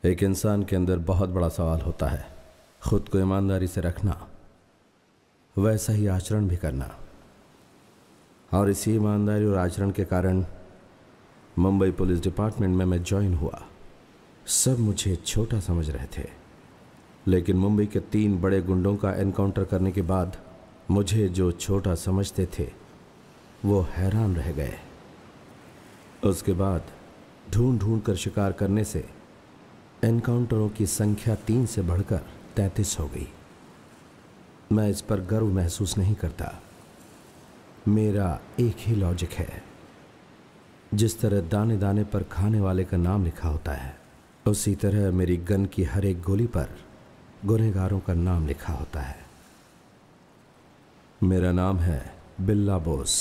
एक इंसान के अंदर बहुत बड़ा सवाल होता है, खुद को ईमानदारी से रखना, वैसा ही आचरण भी करना। और इसी ईमानदारी और आचरण के कारण मुंबई पुलिस डिपार्टमेंट में मैं ज्वाइन हुआ। सब मुझे छोटा समझ रहे थे, लेकिन मुंबई के 3 बड़े गुंडों का एनकाउंटर करने के बाद मुझे जो छोटा समझते थे वो हैरान रह गए। उसके बाद ढूंढ ढूंढ कर शिकार करने से एनकाउंटरों की संख्या 3 से बढ़कर 33 हो गई। मैं इस पर गर्व महसूस नहीं करता। मेरा एक ही लॉजिक है, जिस तरह दाने दाने पर खाने वाले का नाम लिखा होता है, उसी तरह मेरी गन की हर एक गोली पर गुनहगारों का नाम लिखा होता है। मेरा नाम है बिल्ला बोस।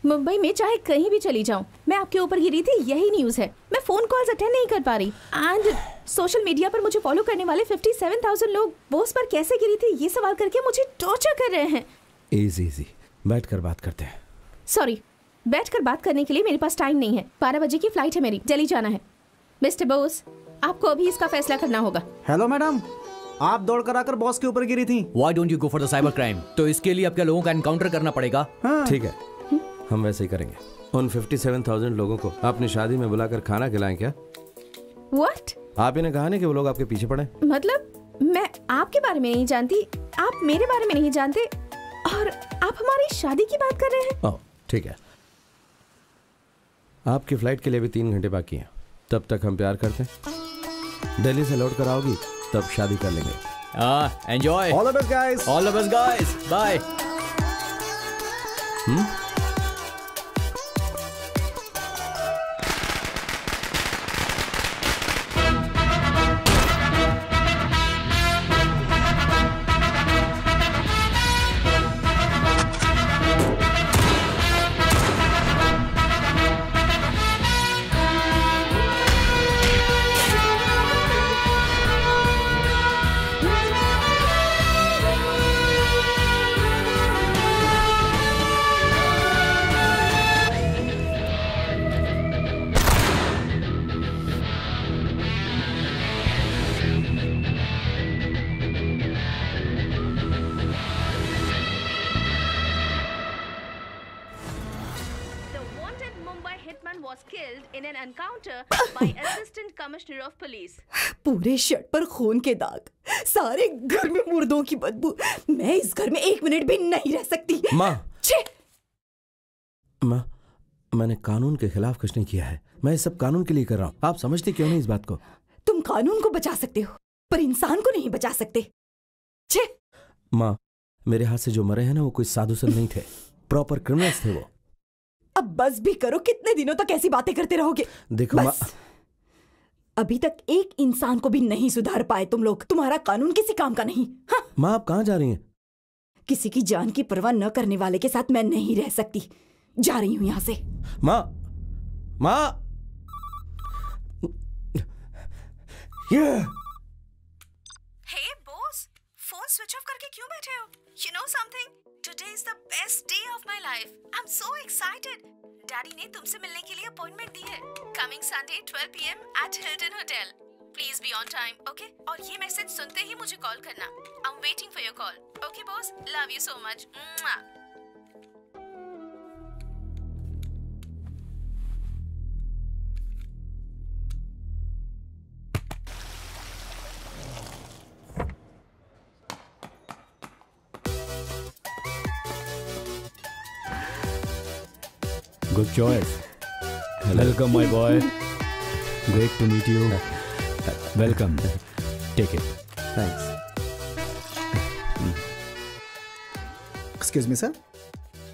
मुंबई में चाहे कहीं भी चली जाऊं, मैं आपके ऊपर गिरी थी, यही न्यूज़ है। मैं फोन कॉल्स अटेंड नहीं कर पा रही एंड सोशल मीडिया पर मुझे फॉलो करने वाले 57,000 लोग बोस पर कैसे गिरी थी ये सवाल करके मुझे टॉर्चर कर रहे हैं। इजी बैठ कर बात करते हैं। सॉरी, बैठ कर बात करने के लिए मेरे पास टाइम नहीं है। 12 बजे की फ्लाइट है मेरी, दिल्ली जाना है। मिस्टर बोस, आपको अभी इसका फैसला करना होगा। हेलो मैडम, आप दौड़ कर आकर बॉस के ऊपर गिरी थी। Why don't you go for the cyber crime? तो इसके लिए आपके लोगों का एनकाउंटर करना पड़ेगा। ठीक है, हम वैसे ही करेंगे। उन 57,000 लोगों को अपनी शादी में बुलाकर खाना खिलाएं क्या? What? आप इन्हें कहा नहीं कि वो लोग आपके पीछे पड़े? मतलब मैं आपके बारे में नहीं जानती, आप मेरे बारे में नहीं जानते और आप हमारी शादी की बात कर रहे हैं। ओह ठीक है, आपकी फ्लाइट के लिए भी 3 घंटे बाकी हैं। तब तक हम प्यार करते हैं। दिल्ली से लौट कर आओगी तब शादी कर लेंगे। Enjoy. All the best guys. All the best guys. Bye. Mumbai hitman was killed in an encounter by Assistant Commissioner of Police. पूरे शर्ट पर खून के दाग, सारे घर में मुर्दों की बदबू। मैं इस घर में 1 मिनट भी नहीं रह सकती। माँ, छे! माँ, मैंने कानून के खिलाफ कुछ नहीं किया है। मैं ये सब कानून के लिए कर रहा हूँ। आप समझते क्यों नहीं इस बात को? तुम कानून को बचा सकते हो, पर इंसान को नहीं बचा सकते। छे! माँ, मेरे हाथ से जो मरे हैं ना, वो कोई साधु संत नहीं थे, प्रॉपर क्रिमिनल्स थे वो। अब बस भी करो, कितने दिनों तक ऐसी बातें करते रहोगे? देखो माँ, अभी तक एक इंसान को भी नहीं सुधार पाए तुम लोग। तुम्हारा कानून किसी काम का नहीं। हाँ? माँ आप कहाँ जा रही हैं? किसी की जान की परवाह न करने वाले के साथ मैं नहीं रह सकती। जा रही हूँ यहाँ से। माँ, माँ, Hey boss, phone switch off करके क्यों बैठे हो? You know something? Today is the best day of my life. I'm so excited. Daddy ने तुमसे मिलने के लिए अपॉइंटमेंट दी है. Coming Sunday 12 PM at Hilton Hotel. Please be on time, okay? और ये मैसेज सुनते ही मुझे कॉल करना. I'm waiting for your call. Okay boss, love you so much. Mwah. Good choice. Welcome, my boy. Great to meet you. Welcome. Take it. Thanks. Excuse me, sir.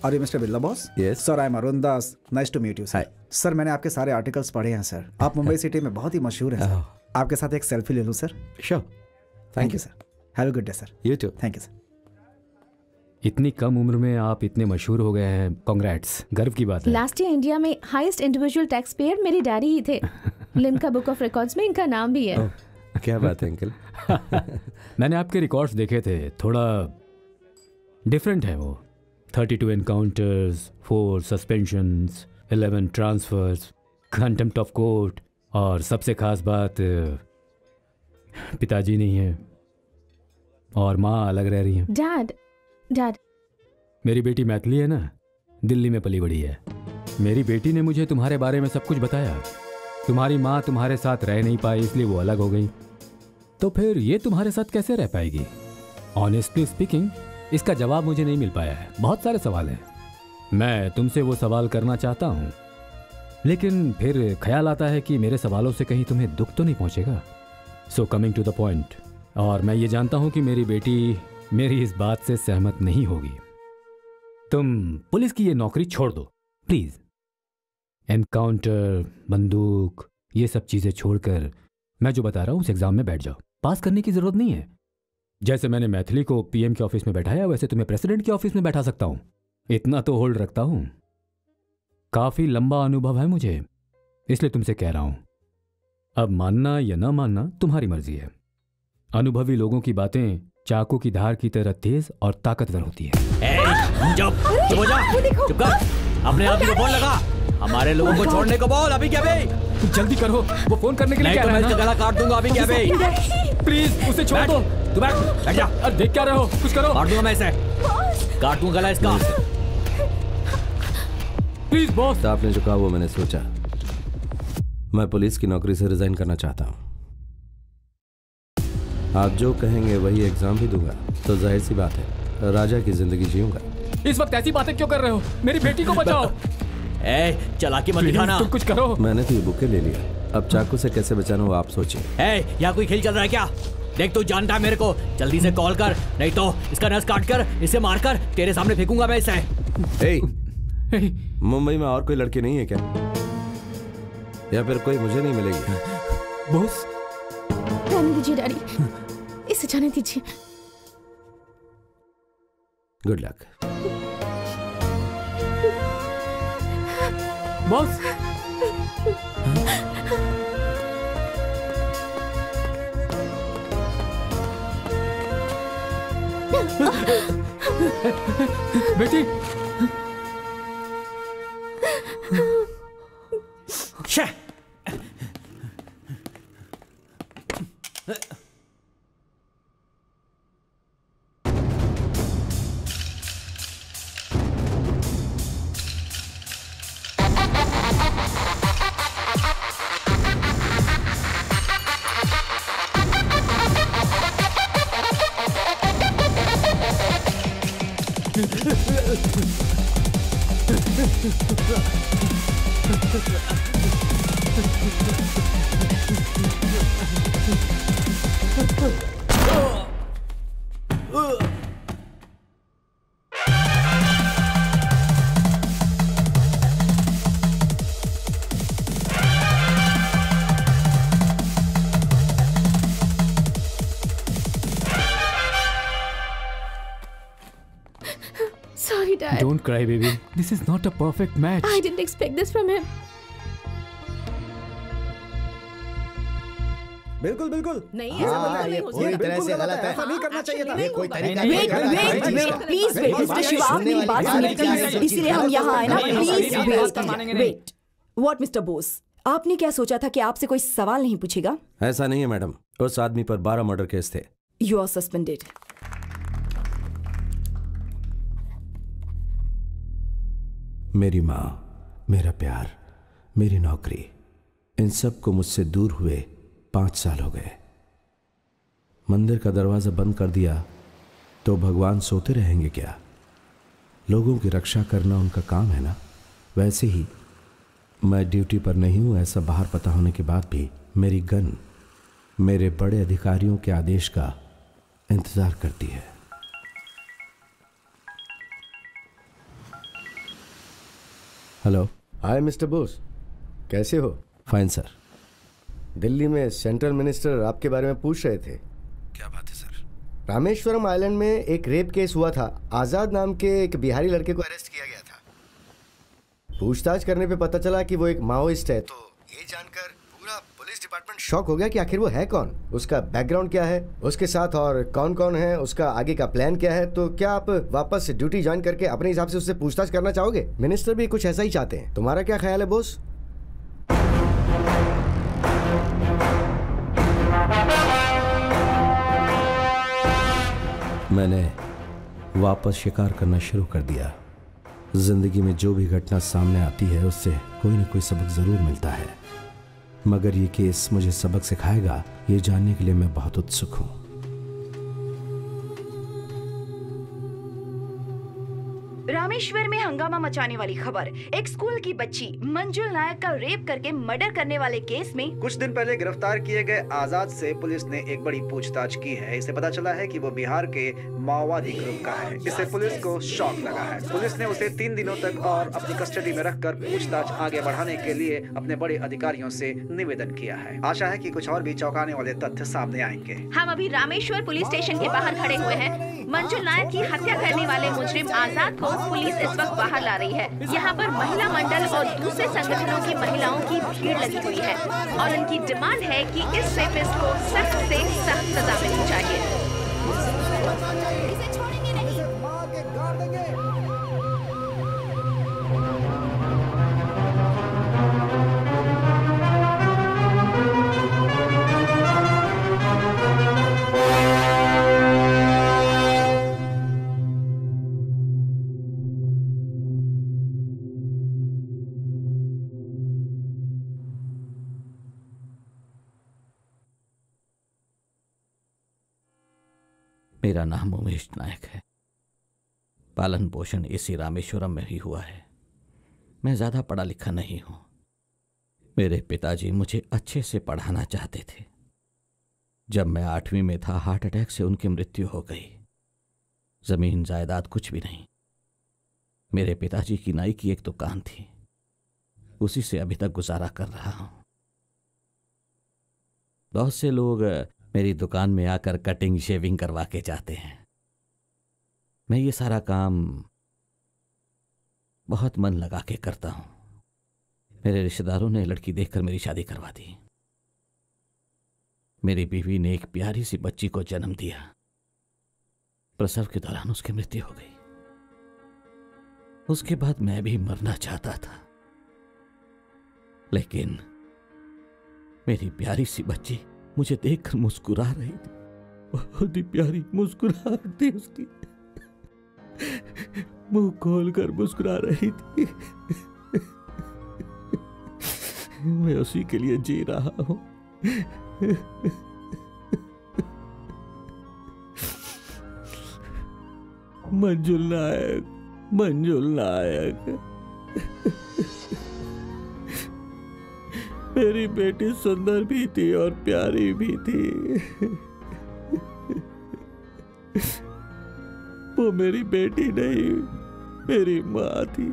Are you Mr. Birla boss? Yes. Sir, I am Arun Das. Nice to meet you, sir. Hi. Sir मैंने आपके सारे articles पढ़े हैं sir. आप Mumbai city में बहुत ही मशहूर हैं सर। आपके साथ एक सेल्फी ले लूँ sir? Sure. Thank you sir. Have a good day sir. You too. Thank you sir. इतनी कम उम्र में आप इतने मशहूर हो गए हैं। कांग्रेट्स, गर्व की बात है। लास्ट ईयर इंडिया में हाईएस्ट इंडिविजुअल टैक्स पेयर मेरे डैडी ही थे। लिम्का बुक ऑफ रिकॉर्ड्स में इनका नाम भी है। क्या बात है अंकल? मैंने आपके रिकॉर्ड्स देखे थे, थोड़ा डिफरेंट है वो। 32 encounters, 4 suspensions, 11 transfers, contempt of court, और सबसे खास बात पिताजी नहीं है और माँ अलग रह रही हैं। डैड मेरी बेटी मैथिली है ना, दिल्ली में पली बड़ी है। मेरी बेटी ने मुझे तुम्हारे बारे में सब कुछ बताया। तुम्हारी माँ तुम्हारे साथ रह नहीं पाई, इसलिए वो अलग हो गई। तो फिर ये तुम्हारे साथ कैसे रह पाएगी? ऑनेस्टली स्पीकिंग, इसका जवाब मुझे नहीं मिल पाया है। बहुत सारे सवाल हैं, मैं तुमसे वो सवाल करना चाहता हूँ, लेकिन फिर ख्याल आता है कि मेरे सवालों से कहीं तुम्हें दुख तो नहीं पहुँचेगा। So coming to the point, और मैं ये जानता हूँ कि मेरी बेटी मेरी इस बात से सहमत नहीं होगी। तुम पुलिस की ये नौकरी छोड़ दो प्लीज। एनकाउंटर, बंदूक, ये सब चीजें छोड़कर मैं जो बता रहा हूं उस एग्जाम में बैठ जाओ। पास करने की जरूरत नहीं है। जैसे मैंने मैथिली को पीएम के ऑफिस में बैठाया, वैसे तुम्हें प्रेसिडेंट के ऑफिस में बैठा सकता हूं। इतना तो होल्ड रखता हूं। काफी लंबा अनुभव है मुझे, इसलिए तुमसे कह रहा हूं। अब मानना या ना मानना तुम्हारी मर्जी है। अनुभवी लोगों की बातें चाकू की धार की तरह तेज और ताकतवर होती है। चुप हो जा, चुप कर। अपने आप ही को फोन लगा। हमारे लोगों को छोड़ने को बोल। अभी क्या बे? जल्दी करो, वो फोन करने के लिए कह रहा है ना। गला काट दूंगा। अभी क्या बे? प्लीज उसे छोड़ दो। तू बैठ जा। अरे देख क्या रहे हो, कुछ करो। काट दूंगा मैं इसे, काट दूंगा गला इसका। Please boss. आपने जो कहा वो मैंने सोचा। मैं पुलिस की नौकरी से रिजाइन करना चाहता हूँ। आप जो कहेंगे वही एग्जाम भी दूंगा, तो जाहिर सी बात है राजा की जिंदगी जीऊंगा। इस वक्त ऐसी बातें क्यों कर रहे हो? मेरी बेटी को बचाओ। ए, चालाकी मत दिखाना। तुम कुछ करो। मैंने तो ये बुके ले लिया, अब चाकू से कैसे बचाना वो आप सोचिए। यहाँ कोई खेल चल रहा है क्या? देख तू जानता है मेरे को। जल्दी से कॉल कर, नहीं तो इसका नस काट कर इसे मारकर तेरे सामने फेंकूंगा मैं इसे। मुंबई में और कोई लड़की नहीं है क्या, या फिर कोई मुझे नहीं मिलेगी? बॉस रहने दीजिए डैडी, इसे जाने दीजिए। Good luck boss. बेटी Sorry, Dad. Don't cry, baby. This is not a perfect match. I didn't expect this from him. बिल्कुल बिल्कुल नहीं, ये ऐसा गलत है, नहीं ये हो पूरी सकता। तरह से गलत है, ऐसा नहीं करना चाहिए था। ये कोई तरीका नहीं, wait please wait mister Shiva, आप मेरी बात सुनिए, इसलिए हम यहाँ आए ना। Please wait. What mister Bose, आपने क्या सोचा था कि आपसे कोई सवाल नहीं पूछेगा? ऐसा नहीं है मैडम, उस आदमी पर 12 मर्डर केस थे। You are suspended. मेरी माँ, मेरा प्यार, मेरी नौकरी, इन सब को मुझसे दूर हुए 5 साल हो गए। मंदिर का दरवाजा बंद कर दिया तो भगवान सोते रहेंगे क्या? लोगों की रक्षा करना उनका काम है ना। वैसे ही मैं ड्यूटी पर नहीं हूं, ऐसा बाहर पता होने के बाद भी मेरी गन मेरे बड़े अधिकारियों के आदेश का इंतजार करती है। हेलो। हाय मिस्टर बोस, कैसे हो? Fine sir. दिल्ली में सेंट्रल मिनिस्टर आपके बारे में पूछ रहे थे। क्या बात है सर? रामेश्वरम आइलैंड में एक रेप केस हुआ था। आज़ाद नाम के एक बिहारी लड़के को अरेस्ट किया गया था। पूछताछ करने पे पता चला कि वो एक माओइस्ट है। तो ये जानकर पूरा पुलिस डिपार्टमेंट शॉक हो गया कि आखिर वो है कौन, उसका बैकग्राउंड क्या है, उसके साथ और कौन कौन है, उसका आगे का प्लान क्या है। तो क्या आप वापस ड्यूटी ज्वाइन करके अपने हिसाब से उससे पूछताछ करना चाहोगे? मिनिस्टर भी कुछ ऐसा ही चाहते हैं। तुम्हारा क्या ख्याल है बोस? मैंने वापस शिकार करना शुरू कर दिया। जिंदगी में जो भी घटना सामने आती है उससे कोई न कोई सबक जरूर मिलता है, मगर ये केस मुझे सबक सिखाएगा ये जानने के लिए मैं बहुत उत्सुक हूं। रामेश्वर में हंगामा मचाने वाली खबर। एक स्कूल की बच्ची मंजुल नायक का रेप करके मर्डर करने वाले केस में कुछ दिन पहले गिरफ्तार किए गए आजाद से पुलिस ने एक बड़ी पूछताछ की है। इसे पता चला है कि वो बिहार के माओवादी ग्रुप का है। इससे पुलिस को शॉक लगा है। पुलिस ने उसे 3 दिनों तक और अपनी कस्टडी में रखकर पूछताछ आगे बढ़ाने के लिए अपने बड़े अधिकारियों से निवेदन किया है। आशा है कि कुछ और भी चौंकाने वाले तथ्य सामने आएंगे। हम अभी रामेश्वर पुलिस स्टेशन के बाहर खड़े हुए हैं। मंजुल नायक की हत्या करने वाले मुजरिम आजाद को पुलिस इस वक्त बाहर ला रही है। यहाँ पर महिला मंडल और दूसरे संगठनों की महिलाओं की भीड़ लगी हुई है और उनकी डिमांड है कि इस रेपिस्ट को सख्त से सख्त सजा मिलनी चाहिए। मेरा नाम उमेश नायक है। पालन पोषण इसी रामेश्वरम में ही हुआ है। मैं ज़्यादा पढ़ा लिखा नहीं हूँ। मेरे पिताजी मुझे अच्छे से पढ़ाना चाहते थे। जब मैं 8वीं में था, हार्ट अटैक से उनकी मृत्यु हो गई। जमीन जायदाद कुछ भी नहीं। मेरे पिताजी की नाई की एक दुकान थी, उसी से अभी तक गुजारा कर रहा हूँ। बहुत से लोग मेरी दुकान में आकर कटिंग शेविंग करवा के जाते हैं। मैं ये सारा काम बहुत मन लगा के करता हूं। मेरे रिश्तेदारों ने लड़की देखकर मेरी शादी करवा दी। मेरी बीवी ने एक प्यारी सी बच्ची को जन्म दिया। प्रसव के दौरान उसकी मृत्यु हो गई। उसके बाद मैं भी मरना चाहता था, लेकिन मेरी प्यारी सी बच्ची मुझे देखकर मुस्कुरा रही थी। बहुत ही प्यारी मुस्कुराहट थी उसकी। मुंह खोलकर मुस्कुरा रही थी। मैं उसी के लिए जी रहा हूं। मंजुल नायक, मंजुल नायक। मेरी बेटी सुंदर भी थी और प्यारी भी थी। वो मेरी बेटी नहीं, मेरी माँ थी।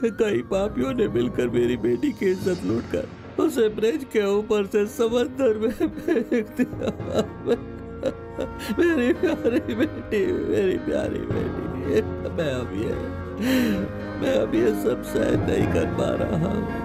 कई पापियों ने मिलकर मेरी बेटी की इज्जत लूटकर उसे ब्रिज के ऊपर से समंदर में फेंक दिया। मेरी प्यारी बेटी, मेरी प्यारी बेटी। मैं अब ये सब सहन नहीं कर पा रहा हूँ।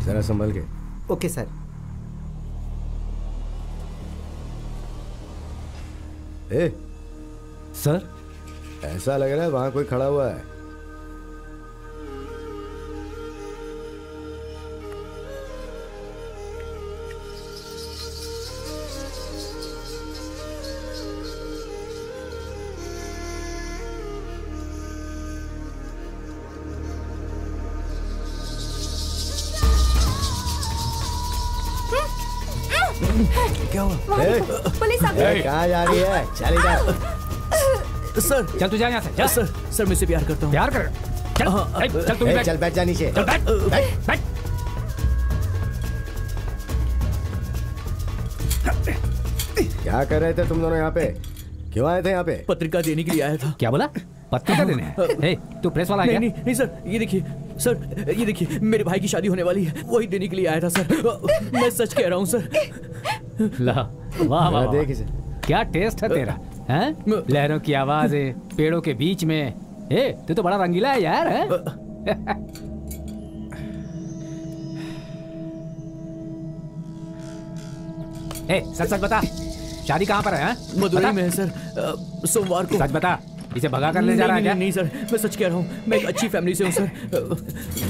जरा संभल के। Okay sir. सर, ऐसा लग रहा है वहां कोई खड़ा हुआ है। क्या हुआ? पुलिस आ गई। कहाँ जा रही है? चल इधर। सर चल तू जा यहाँ से। जा। सर मुझसे प्यार करता हूँ। प्यार कर? चल चल तू चल बैठ जा नीचे। चल बैठ बैठ। क्या कर रहे थे तुम दोनों यहाँ पे? क्यों आए थे यहाँ पे? पत्रिका देने के लिए आया था। क्या बोला? पत्रिका देने? तू प्रेस वाला है? नहीं सर, ये देखिए सर, ये देखिए मेरे भाई की शादी होने वाली है, वही देने के लिए आया था सर। मैं सच कह रहा हूँ सर। ला वाह वाह, देख इसे। क्या टेस्ट है तेरा, हैं? लहरों की आवाज है पेड़ों के बीच में। तू तो बड़ा रंगीला है यार, हैं? सच सच बता, शादी कहाँ पर है? मदुरई में है सर, सोमवार को। सच बता, इसे भगा कर ले जा रहा है क्या? नहीं सर, मैं सच कह रहा हूँ, मैं एक अच्छी फैमिली से हूँ सर।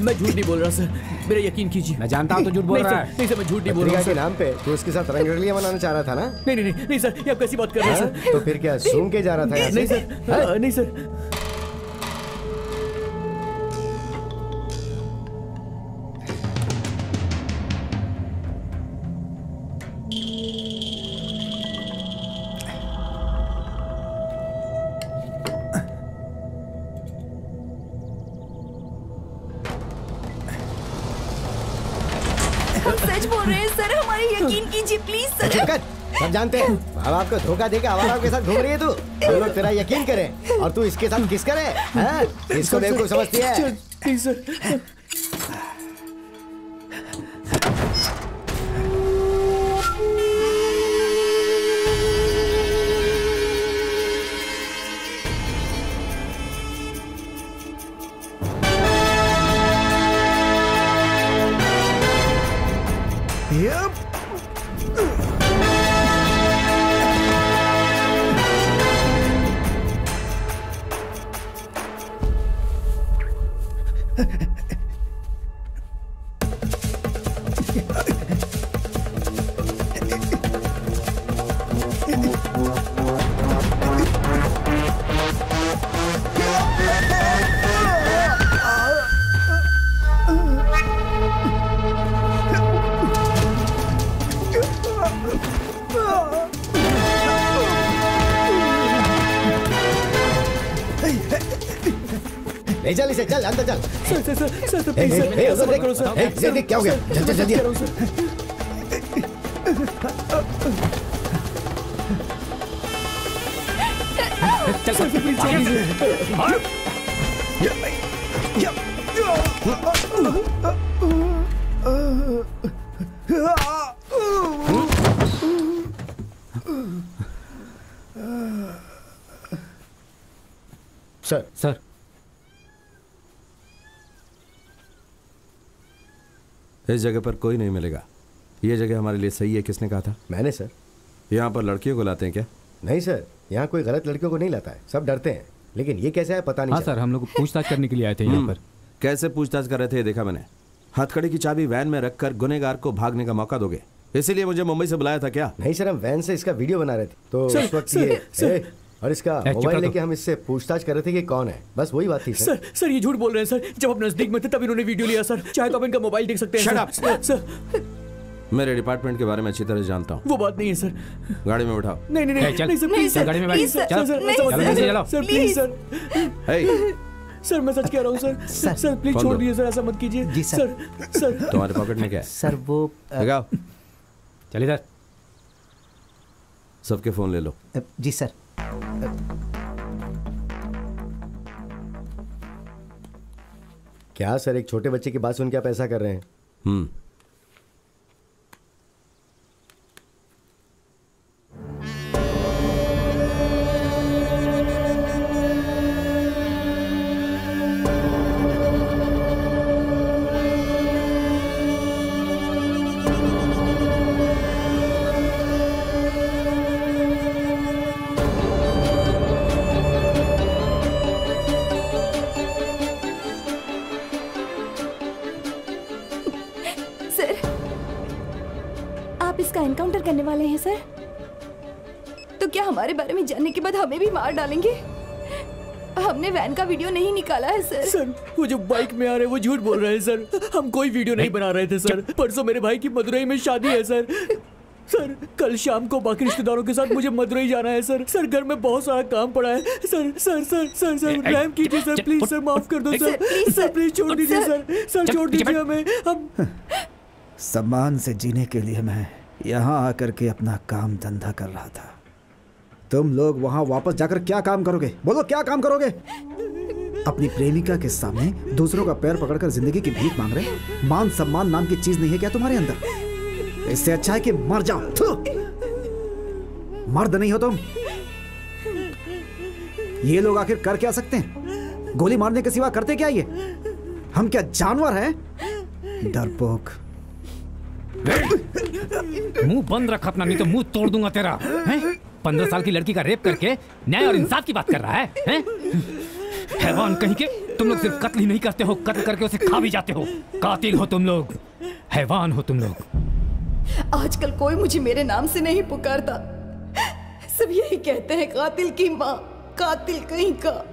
मैं झूठ नहीं बोल रहा सर, मेरा यकीन कीजिए। मैं जानता हूँ तो झूठ बोल रहा है। नहीं सर, मैं झूठ नहीं बोल रहा हूँ। के नाम पे तो उसके साथ रंगरलियां मनाना चाह रहा था ना? नहीं सर, ये आप कैसी बात कर रहे हैं सर? तो फिर क्या सूंघ के जा रहा था? नहीं सर, नहीं सर। सच बोल रहे हैं सर, हमारे यकीन कीजिए प्लीज सर। सब जानते हैं माँ बाप को धोखा देके आवाराओं के साथ घूम रही है तू। हम लोग तेरा यकीन करें और तू इसके साथ किस करे? इसको बेवकूफ समझती है? नहीं सर। ले चल इसे, चल अंदर चल। सर प्लीज सर, देख क्या हो गया? चल चल जल्दी। चल सर प्लीज इस जगह पर कोई नहीं मिलेगा। ये जगह हमारे लिए सही है। किसने कहा था? मैंने सर। यहाँ पर लड़कियों को लाते हैं क्या? नहीं सर, यहाँ कोई गलत लड़कियों को नहीं लाता है, सब डरते हैं। लेकिन ये कैसे है पता नहीं। हाँ सर, हम लोग पूछताछ करने के लिए आए थे यहाँ पर। कैसे पूछताछ कर रहे थे ये देखा मैंने। हथकड़ी की चाबी वैन में रखकर गुनहगार को भागने का मौका दोगे, इसीलिए मुझे मुंबई से बुलाया था क्या? नहीं सर, हम वैन से इसका वीडियो बना रहे थे तो उस वक्त ये और इसका मोबाइल लेके हम इससे पूछताछ कर रहे थे कि कौन है, बस वही बात थी सर। सर ये झूठ बोल रहे हैं सर, जब हम नजदीक में थे तब इन्होंने वीडियो लिया सर। चाहे तो आप इनका मोबाइल देख सकते हैं। Shut up! सर मेरे डिपार्टमेंट के बारे में अच्छी तरह जानता हूँ। वो बात नहीं है सर। गाड़ी में उठाओ। नहीं नहीं नहीं, चल, नहीं सर प्लीज चल गाड़ी में बैठ। सर चलो, सर चलो, चलो, सर प्लीज सर। सर मैं सच कह रहा हूँ सर। सर प्लीज छोड़ दीजिए सर, ऐसा मत कीजिए। जी सर। सर तुम्हारे पॉकेट में क्या है? सर वो लगाओ। चलिए सर। सबके फोन ले लो। जी सर। क्या सर, एक छोटे बच्चे की बात सुन के आप ऐसा कर रहे हैं? एनकाउंटर करने वाले हैं सर, तो क्या हमारे बारे में जानने के बाद हमें भी मार डालेंगे? हमने वैन का वीडियो नहीं निकाला है सर। सर वो जो बाइक में आ रहे हैं वो झूठ बोल रहे हैं सर। हम कोई वीडियो नहीं बना रहे थे सर। परसों मेरे भाई की मदुरई में शादी है सर। सर कल शाम को बाकी रिश्तेदारों के साथ मुझे मदुरई जाना है सर। सर घर में बहुत सारा काम पड़ा है sir. Sir sir sir sir रहम कीजिए सर, प्लीज सर, माफ कर दो सर। सर प्लीज छोड़ दीजिए सर। सर छोड़ दीजिए हमें। हम सम्मान से जीने के लिए मैं यहाँ आकर के अपना काम धंधा कर रहा था। तुम लोग वहाँ वापस जाकर क्या काम करोगे? बोलो क्या काम करोगे? अपनी प्रेमिका के सामने दूसरों का पैर पकड़कर जिंदगी की भीख मांग रहे? मान सम्मान नाम की चीज नहीं है क्या तुम्हारे अंदर? इससे अच्छा है कि मर जाओ। मर्द नहीं हो तुम। ये लोग आखिर कर क्या सकते हैं? गोली मारने के सिवा करते क्या ये? हम क्या जानवर हैं? डरपोक। मुंह बंद रख अपना, नहीं तो मुंह तोड़ दूंगा तेरा। 15 साल की लड़की का रेप करके न्याय और इंसाफ की बात कर रहा है? हैवान कहीं के। तुम लोग सिर्फ कत्ल ही नहीं करते हो, कत्ल करके उसे खा भी जाते हो। कातिल हो तुम लोग, हैवान हो तुम लोग। आजकल कोई मुझे मेरे नाम से नहीं पुकारता, सब यही कहते हैं कातिल की माँ, कातिल कहीं का।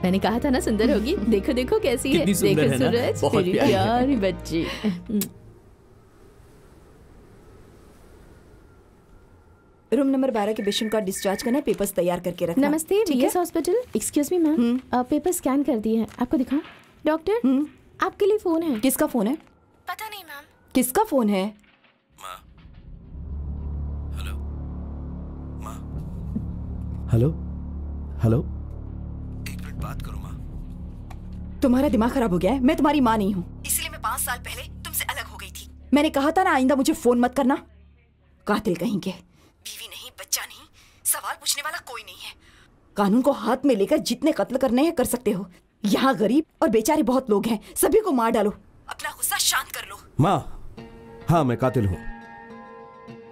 मैंने कहा था ना सुंदर होगी। देखो देखो कैसी है। देखो सूरज, तेरी प्यारी बच्ची। रूम नंबर 12 के पेशेंट का डिस्चार्ज करना, पेपर्स तैयार करके रखना। नमस्ते VS hospital. Excuse me ma'am, paper scan कर दिए हैं, आपको दिखाऊं? डॉक्टर आपके लिए फोन है। किसका फोन है? पता नहीं मैम। किसका फोन है? माँ। हेलो माँ। हेलो हेलो, एक मिनट बात करो माँ। तुम्हारा दिमाग खराब हो गया है? मैं तुम्हारी माँ नहीं हूँ, इसलिए मैं 5 साल पहले तुमसे अलग हो गई थी। मैंने कहा था ना आइंदा मुझे फोन मत करना। कातिल कहीं के। बीवी नहीं, बच्चा नहीं, सवाल पूछने वाला कोई नहीं है। कानून को हाथ में लेकर जितने कत्ल करने हैं कर सकते हो। यहाँ गरीब और बेचारे बहुत लोग हैं, सभी को मार डालो, अपना गुस्सा शांत कर लो। माँ, हाँ मैं कातिल हूँ।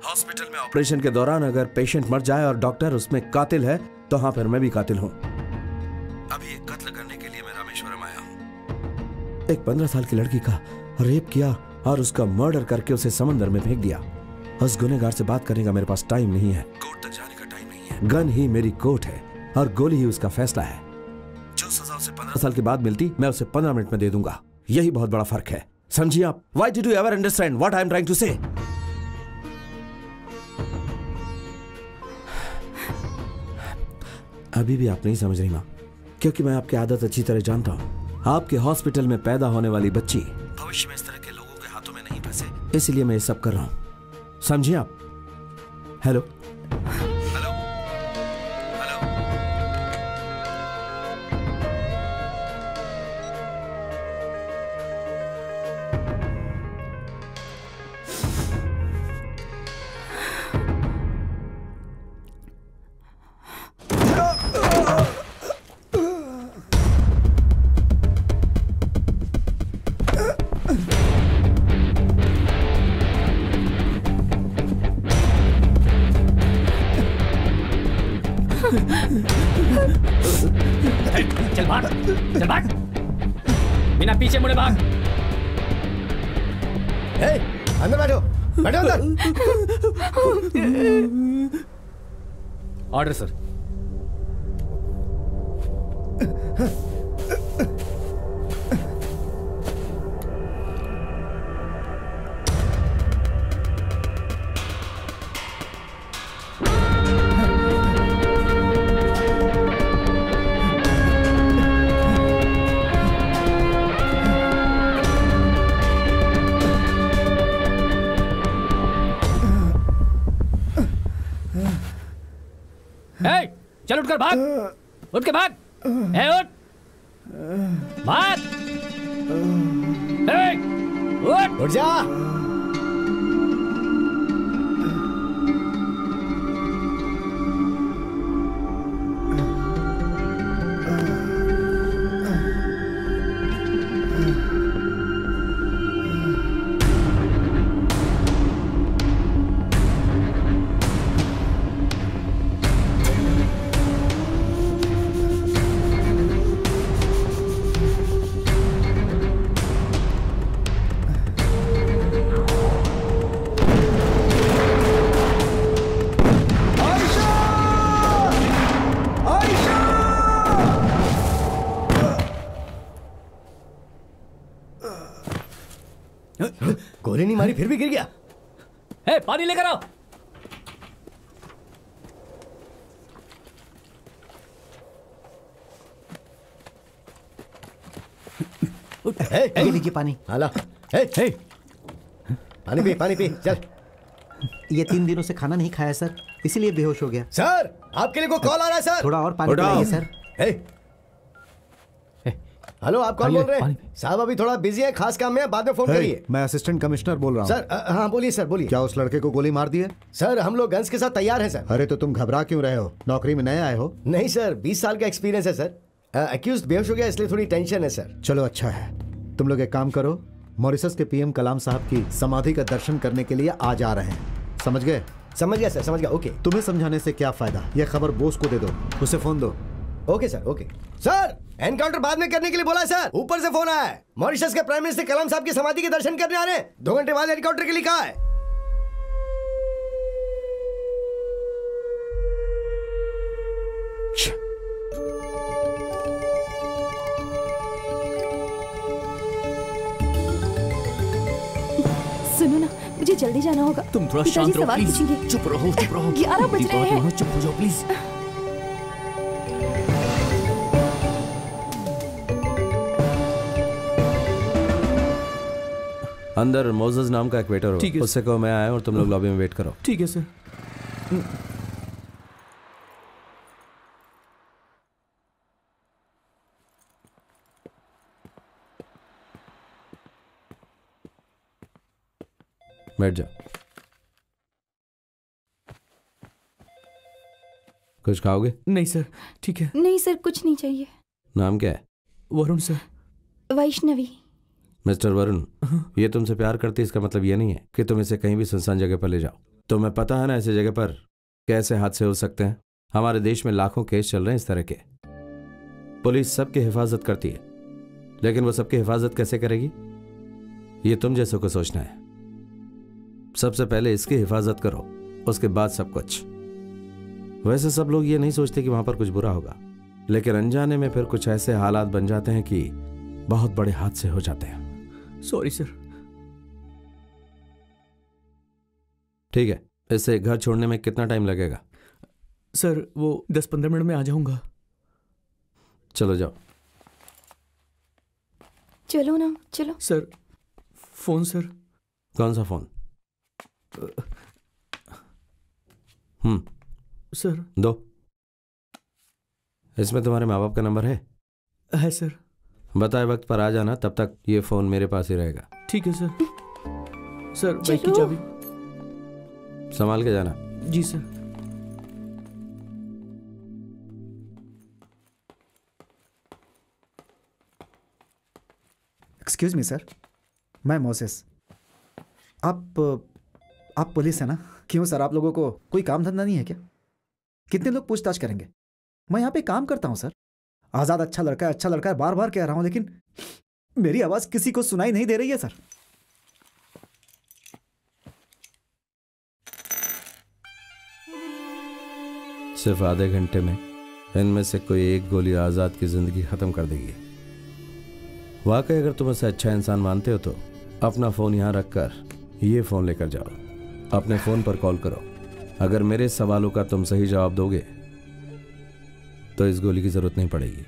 हॉस्पिटल में ऑपरेशन के दौरान अगर पेशेंट मर जाए और डॉक्टर उसमें कातिल है तो हाँ फिर मैं भी कातिल हूँ। अभी एक कत्ल करने के लिए मैं रामेश्वरम आया हूँ। एक 15 साल की लड़की का रेप किया और उसका मर्डर करके उसे समंदर में फेंक दिया। उस गुनहगार से बात करने का मेरे पास टाइम नहीं है, कोर्ट तक जाने का टाइम नहीं है। गन ही मेरी कोर्ट है और गोली ही उसका फैसला है। जो सजा उसे 15 साल के बाद मिलती मैं उसे 15 मिनट में दे दूंगा। यही बहुत बड़ा फर्क है, समझिए आप। Why did you ever understand what I am trying to say? अभी भी आप नहीं समझ रही माँ, क्योंकि मैं आपकी आदत अच्छी तरह जानता हूँ। आपके हॉस्पिटल में पैदा होने वाली बच्ची भविष्य में इस तरह के लोगों के हाथों में नहीं फंसेगी। से। इसलिए मैं ये सब कर रहा हूं, समझिए आप। Hello hello hello. चल भाग, चल भाग, बिना पीछे मुड़े भाग। अंदर बैठो, बैठो अंदर। Order sir. चल उठकर भाग, उठ के भाग, उठ भाग, उठ जा। गोली नहीं मारी फिर भी गिर गया। पानी लेकर आओ। ये लीजिए पानी। हाला, पानी पी, पानी पी, चल। ये 3 दिनों से खाना नहीं खाया सर, इसीलिए बेहोश हो गया। सर आपके लिए कोई कॉल आ रहा है सर। थोड़ा और पानी पिलाइए सर। हेलो, आप कौन बोल रहे हैं? साहब अभी थोड़ा बिजी है, खास काम में है, बाद में फोन करिए। मैं असिस्टेंट कमिश्नर बोल रहा हूँ। सर हाँ बोलिए सर, बोलिए। क्या उस लड़के को गोली मार दी है? सर हम लोग गन्स के साथ तैयार हैं सर। अरे तो तुम घबरा क्यों रहे हो? नौकरी में नए आए हो? नहीं सर, 20 साल का एक्सपीरियंस है सर। एक्यूज्ड बेहोश हो गया इसलिए थोड़ी टेंशन है सर। चलो अच्छा है, तुम लोग एक काम करो, मॉरिशस के पीएम कलाम साहब की समाधि का दर्शन करने के लिए आज आ रहे हैं, समझ गए? समझ गया सर, समझ गया। ओके। तुम्हें समझाने से क्या फायदा, यह खबर बोस को दे दो, उसे फोन दो। Okay sir, okay. Sir encounter बाद में करने के लिए बोला है सर, ऊपर से फोन आया है। मॉरिशस के प्राइम मिनिस्टर कलाम साहब की समाधि के दर्शन करने आ रहे हैं, 2 घंटे बाद एनकाउंटर के लिए कहा है। सुनो ना, मुझे जल्दी जाना होगा। तुम थोड़ा शांत रहो प्लीज। चुप रहो, चुप रहो। 11 बज रहे हैं। चुप हो जाओ प्लीज। अंदर मोजेस नाम का एक वेटर हो, उससे कहो मैं आया और तुम लोग लॉबी में वेट करो। ठीक है सर। बैठ जाओ। कुछ खाओगे? नहीं सर, ठीक है। नहीं सर, कुछ नहीं चाहिए। नाम क्या है? वरुण सर। वैष्णवी। मिस्टर वरुण, ये तुमसे प्यार करती है इसका मतलब ये नहीं है कि तुम इसे कहीं भी सुनसान जगह पर ले जाओ। तुम्हें पता है ना ऐसी जगह पर कैसे हादसे हो सकते हैं। हमारे देश में लाखों केस चल रहे हैं इस तरह के। पुलिस सबकी हिफाजत करती है, लेकिन वो सबकी हिफाजत कैसे करेगी ये तुम जैसों को सोचना है। सबसे पहले इसकी हिफाजत करो, उसके बाद सब कुछ। वैसे सब लोग ये नहीं सोचते कि वहां पर कुछ बुरा होगा, लेकिन अनजाने में फिर कुछ ऐसे हालात बन जाते हैं कि बहुत बड़े हादसे हो जाते हैं। Sorry sir. ठीक है, इससे घर छोड़ने में कितना टाइम लगेगा? सर वो 10-15 मिनट में आ जाऊंगा। चलो जाओ। चलो ना, चलो। Sir phone sir. कौन सा फोन? सर। दो। इसमें तुम्हारे माँ बाप का नंबर है सर। बताए वक्त पर आ जाना, तब तक ये फोन मेरे पास ही रहेगा। ठीक है सर। सर बाइक की चाबी संभाल के जाना। जी सर। एक्सक्यूज मी सर, मैं मोसेस। आप पुलिस है ना? क्यों सर, आप लोगों को कोई काम धंधा नहीं है क्या? कितने लोग पूछताछ करेंगे? मैं यहाँ पे काम करता हूँ सर। आज़ाद अच्छा लड़का है, बार बार कह रहा हूँ, लेकिन मेरी आवाज़ किसी को सुनाई नहीं दे रही है सर। सिर्फ आधे घंटे में इनमें से कोई एक गोली आज़ाद की जिंदगी खत्म कर देगी। वाकई अगर तुम उसे अच्छा इंसान मानते हो तो अपना फ़ोन यहाँ रखकर ये फ़ोन लेकर जाओ, अपने फ़ोन पर कॉल करो। अगर मेरे सवालों का तुम सही जवाब दोगे तो इस गोली की ज़रूरत नहीं पड़ेगी।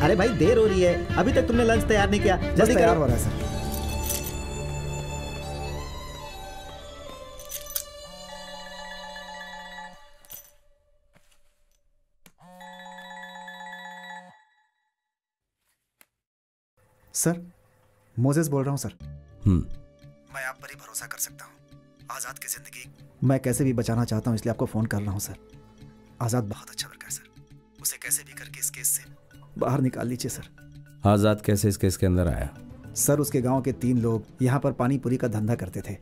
अरे भाई देर हो रही है, अभी तक तुमने लंच तैयार नहीं किया। जल्दी तैयार हो रहा है सर। सर मोजेस बोल रहा हूं सर। मैं आप पर ही भरोसा कर सकता हूं। आज़ाद की जिंदगी मैं कैसे भी बचाना चाहता हूं, इसलिए आपको फोन कर रहा हूं सर। आज़ाद बहुत अच्छा लड़का है सर, उसे कैसे भी करके इस केस से बाहर निकाल लीजिए सर। आज़ाद कैसे इस केस के अंदर आया? सर उसके गांव के 3 लोग यहाँ पर पानी पूरी का धंधा करते थे।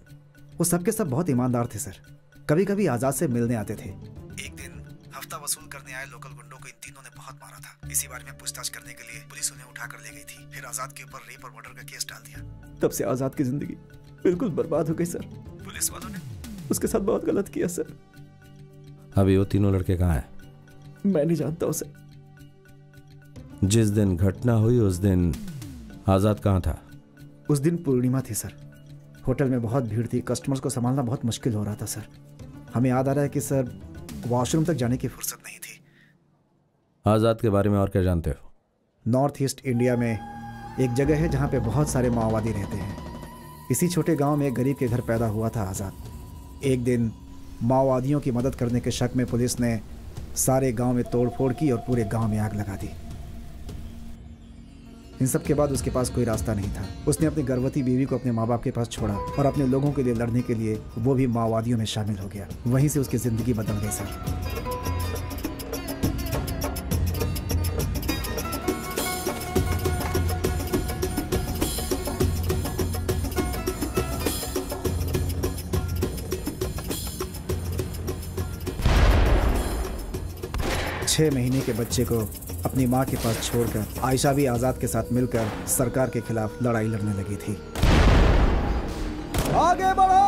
वो सबके सब बहुत ईमानदार थे सर। कभी कभी आज़ाद से मिलने आते थे। एक दिन हफ्ता वसूल करने आए लोकल गुंडों को इन तीनों ने बहुत मारा था। इसी बारे में पूछताछ करने के लिए पुलिस उन्हें उठा कर ले गई थी। फिर आज़ाद के ऊपर रेप और मर्डर का केस डाल दिया। तब से आज़ाद की जिंदगी बिल्कुल बर्बाद हो गई सर। पुलिस वालों ने उसके साथ बहुत गलत किया सर। अभी वो तीनों लड़के कहाँ हैं? मैं नहीं जानता हूँ सर। जिस दिन घटना हुई उस दिन आज़ाद कहाँ था? उस दिन पूर्णिमा थी सर। होटल में बहुत भीड़ थी, कस्टमर्स को संभालना बहुत मुश्किल हो रहा था सर। हमें याद आ रहा है कि सर वॉशरूम तक जाने की फुर्सत नहीं थी। आज़ाद के बारे में और क्या जानते हो? नॉर्थ ईस्ट इंडिया में एक जगह है जहाँ पे बहुत सारे माओवादी रहते हैं। इसी छोटे गांव में एक गरीब के घर पैदा हुआ था आज़ाद। एक दिन माओवादियों की मदद करने के शक में पुलिस ने सारे गांव में तोड़फोड़ की और पूरे गांव में आग लगा दी। इन सब के बाद उसके पास कोई रास्ता नहीं था। उसने अपनी गर्भवती बीवी को अपने माँ बाप के पास छोड़ा और अपने लोगों के लिए लड़ने के लिए वो भी माओवादियों में शामिल हो गया। वहीं से उसकी जिंदगी बदल गई सर। 6 महीने के बच्चे को अपनी माँ के पास छोड़कर आयशा भी आज़ाद के साथ मिलकर सरकार के खिलाफ लड़ाई लड़ने लगी थी। आगे बढ़ो!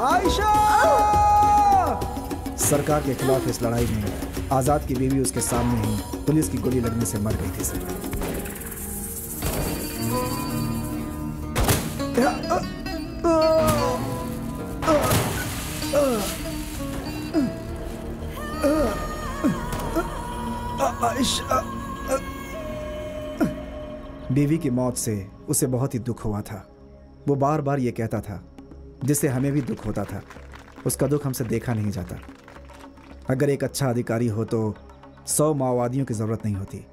आयशा! सरकार के खिलाफ इस लड़ाई में आज़ाद की बीवी उसके सामने ही पुलिस की गोली लगने से मर गई थी सर। बीवी की मौत से उसे बहुत ही दुख हुआ था। वो बार बार ये कहता था, जिससे हमें भी दुख होता था। उसका दुख हमसे देखा नहीं जाता। अगर एक अच्छा अधिकारी हो तो 100 माओवादियों की ज़रूरत नहीं होती।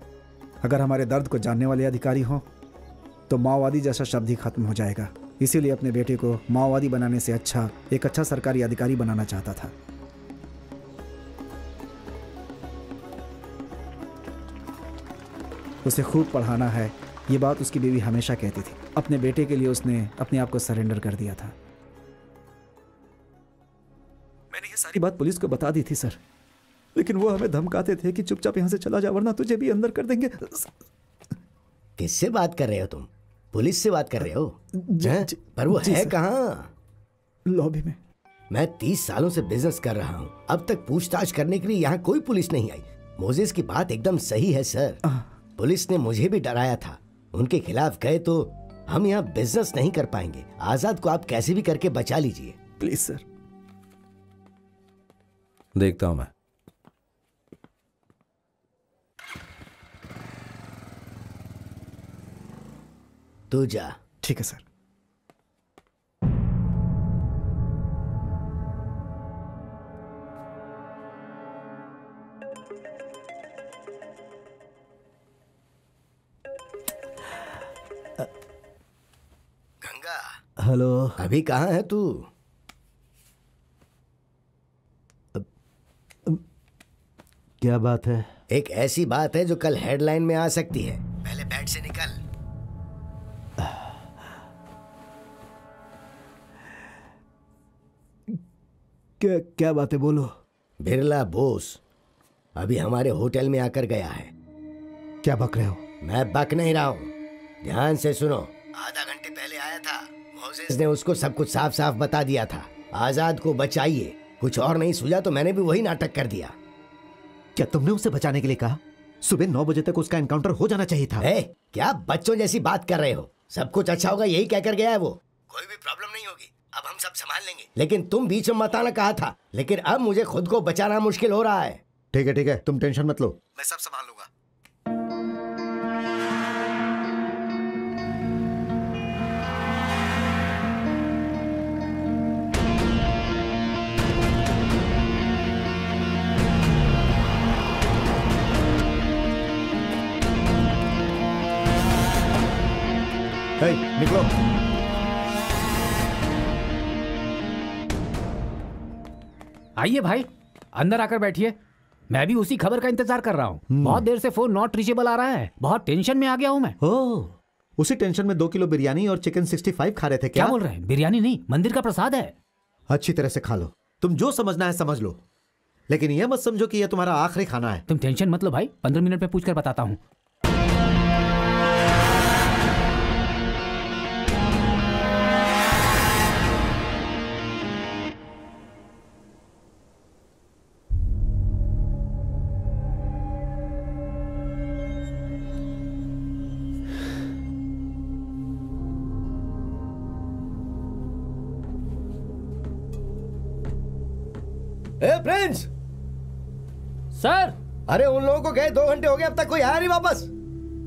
अगर हमारे दर्द को जानने वाले अधिकारी हों तो माओवादी जैसा शब्द ही खत्म हो जाएगा। इसीलिए अपने बेटे को माओवादी बनाने से अच्छा एक अच्छा सरकारी अधिकारी बनाना चाहता था। उसे खूब पढ़ाना है, ये बात उसकी बीवी हमेशा कहती थी। अपने बेटे के लिए उसने अपने आप को सरेंडर कर दिया था। मैंने ये सारी बात पुलिस को बता दी थी सर, लेकिन वो हमें धमकाते थे कि चुपचाप यहां से चला जा वरना तुझे भी अंदर कर देंगे। किससे बात कर रहे हो तुम? पुलिस से बात कर रहे हो? पर वो है कहाँ? लॉबी में। मैं 30 सालों से बिजनेस कर रहा हूँ, अब तक पूछताछ करने के लिए यहाँ कोई पुलिस नहीं आई। मोजेस की बात एकदम सही है सर। पुलिस ने मुझे भी डराया था, उनके खिलाफ गए तो हम यहाँ बिजनेस नहीं कर पाएंगे। आजाद को आप कैसे भी करके बचा लीजिए प्लीज सर। देखता हूं मैं। तू जा। ठीक है सर। गंगा। हेलो। अभी कहाँ है तू? क्या बात है? एक ऐसी बात है जो कल हेडलाइन में आ सकती है। पहले बेड से निकल। क्या बात है, बोलो। बिरला बोस अभी हमारे होटल में आकर गया है। क्या बक रहे हो? मैं बक नहीं रहा हूँ, ध्यान से सुनो। आधा घंटे पहले आया था, मोजेस ने उसको सब कुछ साफ साफ बता दिया था। आजाद को बचाइए, कुछ और नहीं सूझा तो मैंने भी वही नाटक कर दिया। क्या तुमने उसे बचाने के लिए कहा? सुबह 9 बजे तक उसका एनकाउंटर हो जाना चाहिए था। क्या बच्चों जैसी बात कर रहे हो? सब कुछ अच्छा होगा यही कहकर गया है वो। कोई भी प्रॉब्लम नहीं होगी, अब हम सब संभाल लेंगे। लेकिन तुम बीच में मत आना कहा था, लेकिन अब मुझे खुद को बचाना मुश्किल हो रहा है। ठीक है, तुम टेंशन मत लो, मैं सब संभाल लूंगा। निकलो। आइए भाई, अंदर आकर बैठिए। मैं भी उसी खबर का इंतजार कर रहा हूँ। बहुत देर से फोन नॉट रीचेबल आ रहा है। बहुत टेंशन में आ गया हूँ मैं। उसी टेंशन में 2 किलो बिरयानी और चिकन 65 खा रहे थे क्या? बोल रहे हैं? बिरयानी नहीं, मंदिर का प्रसाद है। अच्छी तरह से खा लो, तुम जो समझना है समझ लो, लेकिन यह मत समझो कि यह तुम्हारा आखिरी खाना है। तुम टेंशन मत लो भाई, 15 मिनट में पूछ कर बताता हूँ। Prince sir. अरे उन लोगों को गए 2 घंटे हो गए, अब तक कोई आया नहीं वापस।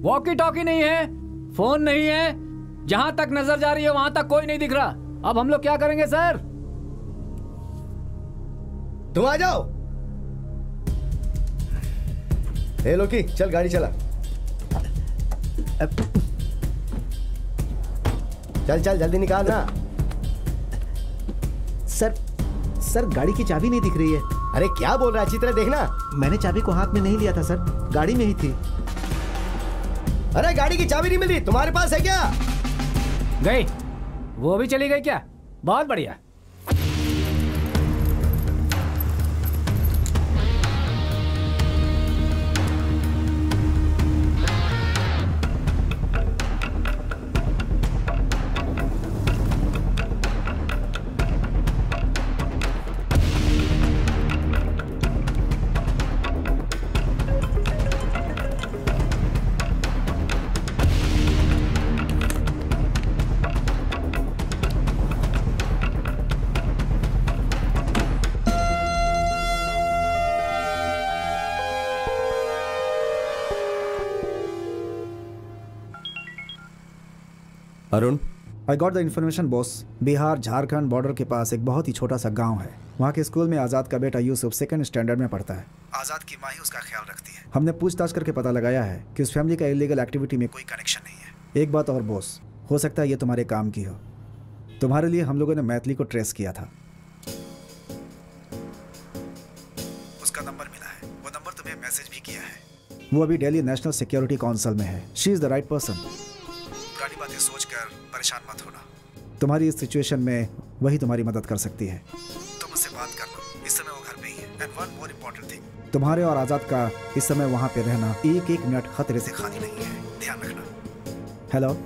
वॉकी टॉकी नहीं है, फोन नहीं है, जहां तक नजर जा रही है वहां तक कोई नहीं दिख रहा। अब हम लोग क्या करेंगे सर? तुम आ जाओ। ए लोकी, चल गाड़ी चला। चल जल्दी निकाल ना। सर गाड़ी की चाबी नहीं दिख रही है। अरे क्या बोल रहा है, अच्छी तरह देखना। मैंने चाबी को हाथ में नहीं लिया था सर, गाड़ी में ही थी। अरे गाड़ी की चाबी नहीं मिली, तुम्हारे पास है क्या? गई, वो भी चली गई क्या? बहुत बढ़िया। Arun, I got the information boss. Bihar Jharkhand border के पास एक बहुत ही छोटा सा गांव है। वहाँ के स्कूल में आज़ाद का बेटा यूसुफ 2nd स्टैंडर्ड में पढ़ता है। आज़ाद की माँ ही उसका ख्याल रखती है। हमने पूछताछ करके पता लगाया है कि उस फैमिली का इलीगल एक्टिविटी में कोई कनेक्शन नहीं है। एक बात और बॉस, हो सकता है ये तुम्हारे काम की हो। तुम्हारे लिए हम लोगों ने मैथिली को ट्रेस किया था। उसका नंबर मिला है, वो नंबर तुम्हें मैसेज भी किया है। वो अभी दिल्ली नेशनल सिक्योरिटी काउंसिल में है। She is the right person. पुरानी बातें सोचकर परेशान मत होना, तुम्हारी इस सिचुएशन में वही तुम्हारी मदद कर सकती है। तुम उससे बात कर लो, इस समय वो घर पे ही है। And one more important thing, तुम्हारे और आज़ाद का इस समय वहाँ पे रहना 1-1 मिनट खतरे से खाली नहीं है, ध्यान रखना। Hello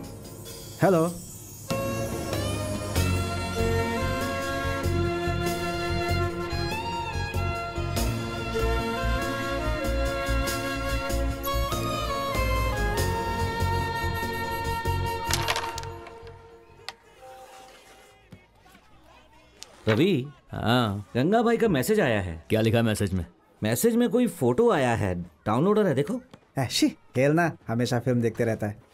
hello. रवि, हाँ, गंगा भाई का मैसेज आया है। क्या लिखा है मैसेज में? मैसेज में कोई फोटो आया है, डाउनलोडर है, देखो। ऐशी खेलना हमेशा फिल्म देखते रहता है।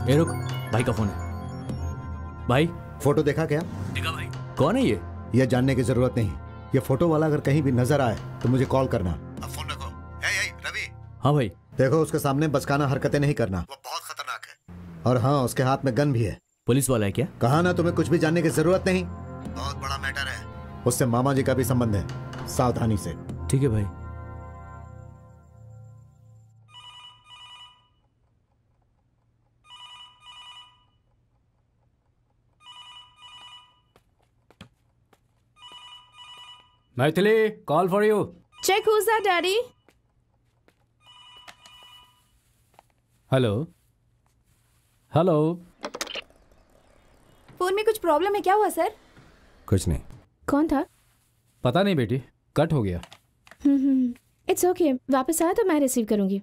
ए रुक, भाई का फोन है। भाई फोटो देखा क्या? देखा भाई। कौन है ये? यह जानने की जरूरत नहीं। ये फोटो वाला अगर कहीं भी नजर आए तो मुझे कॉल करना। अब फोन रखो। हे रवि। हाँ भाई। देखो, उसके सामने बचकाना हरकतें नहीं करना, वो बहुत खतरनाक है। और हाँ, उसके हाथ में गन भी है। पुलिस वाला है क्या? कहा ना, तुम्हें कुछ भी जानने की जरूरत नहीं। बहुत बड़ा मैटर है। उससे मामा जी का भी संबंध है, सावधानी से। ठीक है भाई। Maithili, call for you. Check who's that daddy. Hello hello. Phone में कुछ प्रॉब्लम है, क्या हुआ सर? कुछ नहीं। कौन था? पता नहीं बेटी, कट हो गया। इट्स ओके, वापस आया तो मैं रिसीव करूंगी।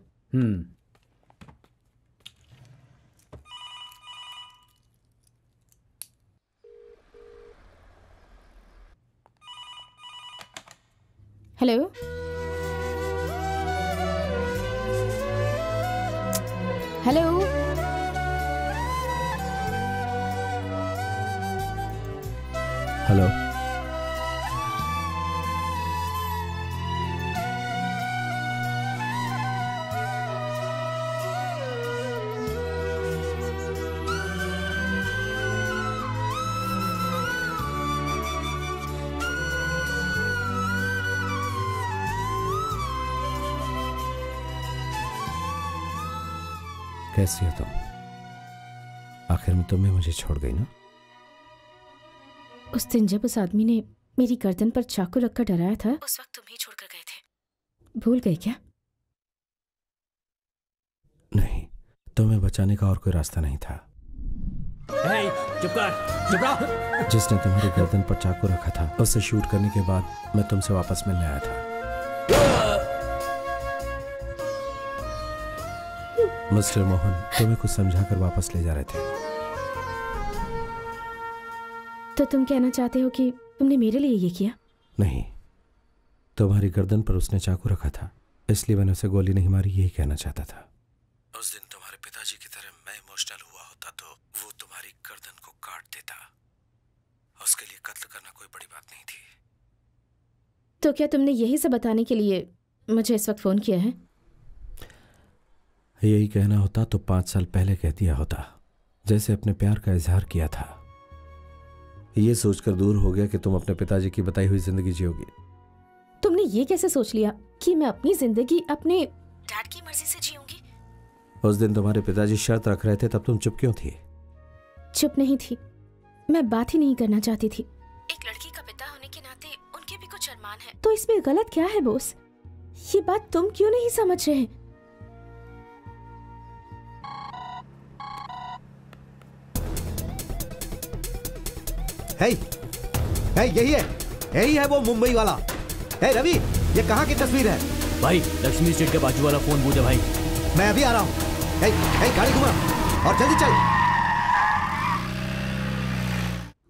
Hello, hello, hello. कैसी हो तुम? आखिर में तुम भी मुझे छोड़ गई ना? उस दिन जब उस आदमी ने मेरी गर्दन पर चाकू रखकर डराया था, उस वक्त तुम ही छोड़कर गए थे। भूल गए क्या? नहीं, तुम्हें बचाने का और कोई रास्ता नहीं था। चुप कर, चुप रहो। जिसने तुम्हारी गर्दन पर चाकू रखा था, उससे शूट करने के बाद मैं तुमसे वापस मिलने आया था। मिस्टर मोहन तुम्हें कुछ समझाकर वापस ले जा रहे थे। तो तुम कहना चाहते हो कि तुमने मेरे लिए ये किया? नहीं, तुम्हारी गर्दन पर उसने चाकू रखा था, इसलिए मैंने उसे गोली नहीं मारी, यही कहना चाहता था। उस दिन तुम्हारे पिताजी की तरह मैं इमोशनल हुआ होता तो वो तुम्हारी गर्दन को काट देता। उसके लिए कत्ल करना कोई बड़ी बात नहीं थी। तो क्या तुमने यही सब बताने के लिए मुझे इस वक्त फोन किया है? यही कहना होता तो 5 साल पहले कह दिया होता, जैसे अपने प्यार का इजहार किया था। ये सोचकर दूर हो गया कि तुम अपने पिताजी की बताई हुई जिंदगी जियोगी। तुमने ये कैसे सोच लिया कि मैं अपनी जिंदगी अपने डैड की मर्जी से जीऊंगी? उस दिन तुम्हारे पिताजी शर्त रख रहे थे, तब तुम चुप क्यों थी? चुप नहीं थी, मैं बात ही नहीं करना चाहती थी। एक लड़की का पिता होने के नाते उनके भी कुछ अरमान है, तो इसमें गलत क्या है बॉस? ये बात तुम क्यों नहीं समझ रहे? यही है वो मुंबई वाला। हे रवि, ये कहाँ की तस्वीर है? भाई लक्ष्मी स्ट्रीट के बाजू वाला फोन बूझे भाई। मैं अभी आ रहा हूँ। गाड़ी घुमा और जल्दी चल।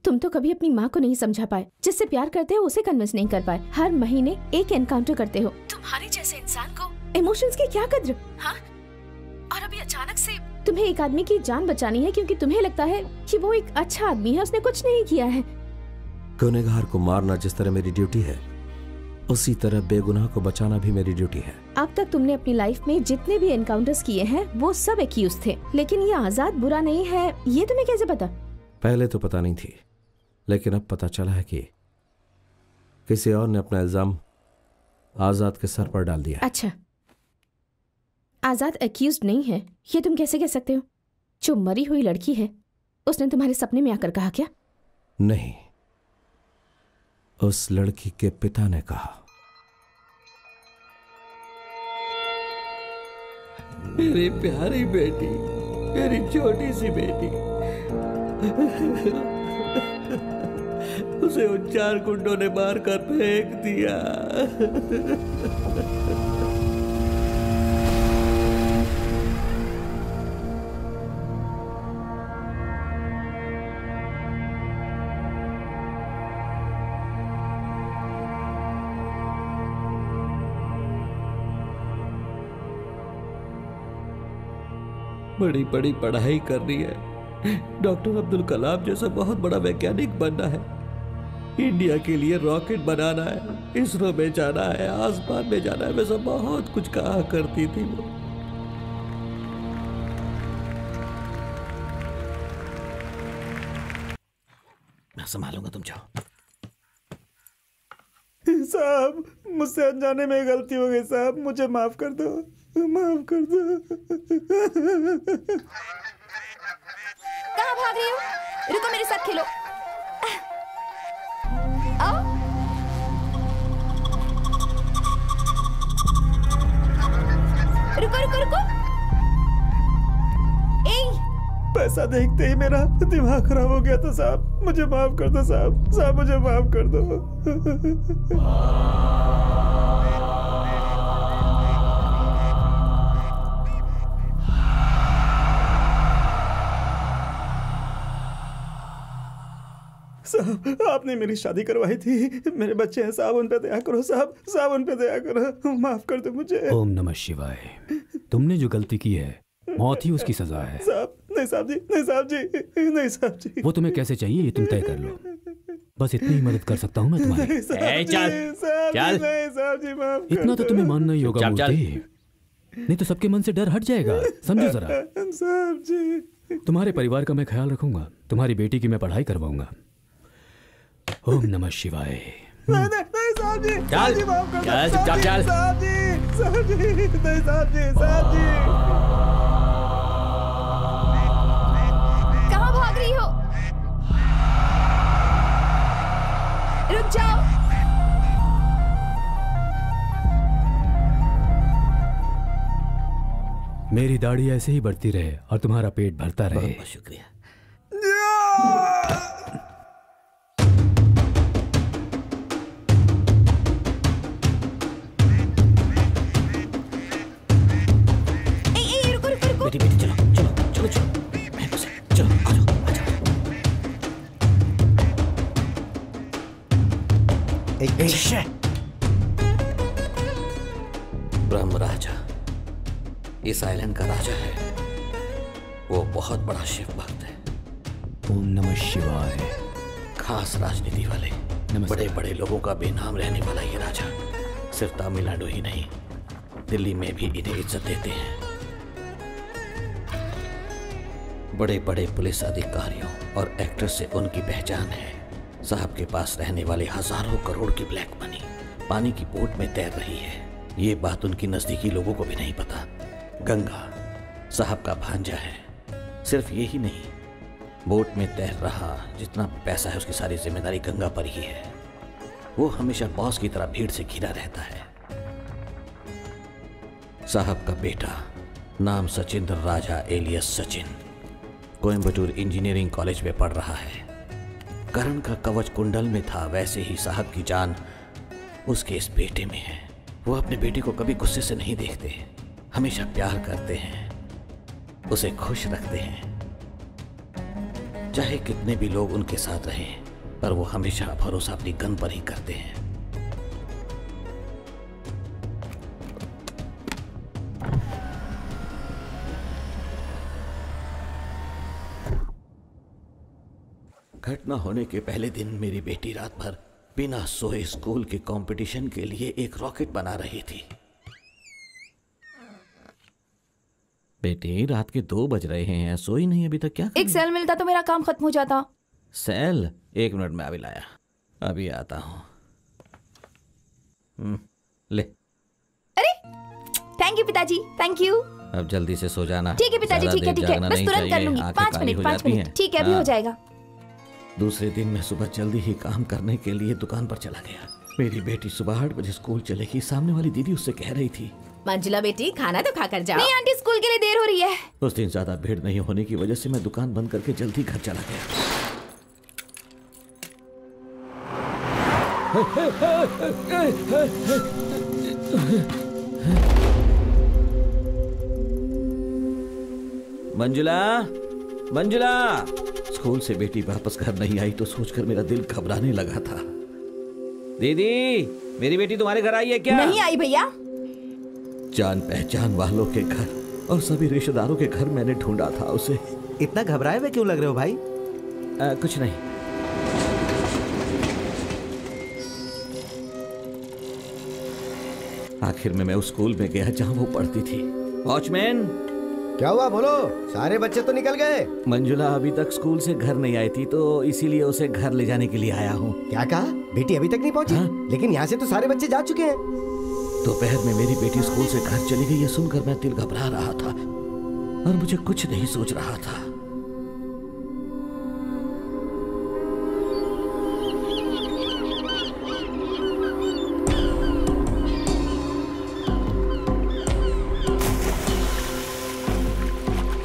तुम तो कभी अपनी माँ को नहीं समझा पाए, जिससे प्यार करते हो उसे कन्विंस नहीं कर पाए। हर महीने एक एनकाउंटर करते हो। तुम्हारे जैसे इंसान को इमोशंस की क्या कद्र? हाँ? और अभी अचानक से तुम्हें एक आदमी की जान बचानी है क्योंकि तुम्हें लगता है कि वो एक अच्छा आदमी है, उसने कुछ नहीं किया है। गुनहगार को मारना जिस तरह मेरी ड्यूटी है, उसी तरह बेगुनाह को बचाना भी मेरी ड्यूटी है। अब तक तुमने अपनी लाइफ में जितने भी एनकाउंटर्स किए हैं वो सब एक्यूज थे, लेकिन ये आजाद बुरा नहीं है, ये तुम्हें कैसे पता? पहले तो पता नहीं थी, लेकिन अब पता चला है कि किसी और ने अपना इल्जाम आजाद के सर पर डाल दिया। अच्छा, आजाद एक्यूज्ड नहीं है, ये तुम कैसे कह सकते हो? जो मरी हुई लड़की है उसने तुम्हारे सपने में आकर कहा क्या? नहीं, उस लड़की के पिता ने कहा। मेरी प्यारी बेटी, मेरी छोटी सी बेटी, उसे उन 4 गुंडों ने मारकर फेंक दिया। बड़ी बड़ी पढ़ाई करनी है, डॉक्टर अब्दुल कलाम जैसा बहुत बड़ा वैज्ञानिक बनना है, इंडिया के लिए रॉकेट बनाना है, इसरो में जाना है, आसमान में जाना है, वैसा बहुत कुछ कहा करती थी वो। मैं संभालूंगा, तुम जाओ। साहब, मुझसे अनजाने में गलती हो गई साहब, मुझे माफ कर दो, माफ कर दो। कहाँ भाग रही हो? रुको, मेरे साथ खेलो। आओ। रुको रुको रुको। पैसा देखते ही मेरा दिमाग खराब हो गया था साहब, मुझे माफ कर दो साहब, साहब मुझे माफ कर दो। साहब, आपने मेरी शादी करवाई थी, मेरे बच्चे हैं साहब, उन पे दया करो साहब, साहब उन पे दया करो, माफ कर दो मुझे। ओम नमः शिवाय। तुमने जो गलती की है, मौत ही उसकी सजा है। साहब, नहीं साहब जी, नहीं साहब जी, नहीं साहब जी। वो तुम्हें कैसे चाहिए ये तुम तय कर लो, बस इतनी ही मदद कर सकता हूँ मैं तुम्हारी। चल, इतना तो तुम्हें मानना ही होगा मूर्ति, नहीं तो सबके मन से डर हट जाएगा, समझो जरा। साहब जी, तुम्हारे परिवार का मैं ख्याल रखूंगा, तुम्हारी बेटी की मैं पढ़ाई करवाऊंगा। ओम नमः शिवाय। नहीं साहब जी, चल, चल, चल, साहब जी, साहब जी, नहीं साहब जी, साहब जी। कहाँ भाग रही हो? रुक जाओ। मेरी दाढ़ी ऐसे ही बढ़ती रहे और तुम्हारा पेट भरता रहे। बहुत शुक्रिया। बेटी बेटी चलो चलो चलो चलो चलो, आ जाओ आ जाओ। ब्रह्म राजा इस आइलैंड का राजा है, वो बहुत बड़ा शिव भक्त है। ओम नमः शिवाय। खास राजनीति वाले, बड़े बड़े लोगों का बेनाम रहने वाला ये राजा सिर्फ तमिलनाडु ही नहीं, दिल्ली में भी इन्हें इज्जत देते हैं। बड़े बड़े पुलिस अधिकारियों और एक्टर्स से उनकी पहचान है। साहब के पास रहने वाले हजारों करोड़ की ब्लैक मनी पानी की बोट में तैर रही है, ये बात उनकी नजदीकी लोगों को भी नहीं पता। गंगा साहब का भांजा है। सिर्फ ये ही नहीं, बोट में तैर रहा जितना पैसा है उसकी सारी जिम्मेदारी गंगा पर ही है। वो हमेशा बॉस की तरह भीड़ से घिरा रहता है। साहब का बेटा नाम Sachindra Raja alias Sachin Coimbatore engineering college में पढ़ रहा है। करण का कवच कुंडल में था, वैसे ही साहब की जान उसके इस बेटे में है। वो अपने बेटे को कभी गुस्से से नहीं देखते, हमेशा प्यार करते हैं, उसे खुश रखते हैं। चाहे कितने भी लोग उनके साथ रहें, पर वो हमेशा भरोसा अपनी गन पर ही करते हैं। घटना होने के पहले दिन मेरी बेटी रात भर बिना सोए स्कूल के कंपटीशन के लिए एक रॉकेट बना रही थी। बेटी रात के 2 बज रहे हैं, सोई नहीं अभी तक? क्या एक सेल मिलता तो मेरा काम खत्म हो जाता। सेल? 1 मिनट में अभी लाया, अभी आता हूं। ले। अरे थैंक यू पिताजी, थैंक यू। अब जल्दी से सो जाना। ठीक है पिताजी, ठीक है ठीक है, बस तुरंत कर लूंगी। 5 मिनट। ठीक है, अभी हो जाएगा। दूसरे दिन मैं सुबह जल्दी ही काम करने के लिए दुकान पर चला गया। मेरी बेटी सुबह 8 बजे स्कूल चलेगी। सामने वाली दीदी उससे कह रही थी मंजुला बेटी खाना तो खाकर जाओ। नहीं आंटी, स्कूल के लिए देर हो रही है। उस दिन ज्यादा भीड़ नहीं होने की वजह से मैं दुकान बंद करके जल्दी घर चला गया। मंजुला, मंजुला! स्कूल से बेटी वापस घर नहीं आई तो सोचकर मेरा दिल घबराने लगा था। दीदी, मेरी बेटी तुम्हारे घर आई है क्या? नहीं आई भैया। जान पहचान वालों के घर और सभी रिश्तेदारों के घर मैंने ढूंढा था उसे। इतना घबराए हुए क्यों लग रहे हो भाई? कुछ नहीं। आखिर में मैं उस स्कूल में गया जहां वो पढ़ती थी। वॉचमैन! क्या हुआ, बोलो। सारे बच्चे तो निकल गए। मंजुला अभी तक स्कूल से घर नहीं आई थी तो इसीलिए उसे घर ले जाने के लिए आया हूँ। क्या कहा? बेटी अभी तक नहीं पहुंची? हाँ? लेकिन यहाँ से तो सारे बच्चे जा चुके हैं। दोपहर में मेरी बेटी स्कूल से घर चली गई, ये सुनकर मैं दिल घबरा रहा था और मुझे कुछ नहीं सोच रहा था।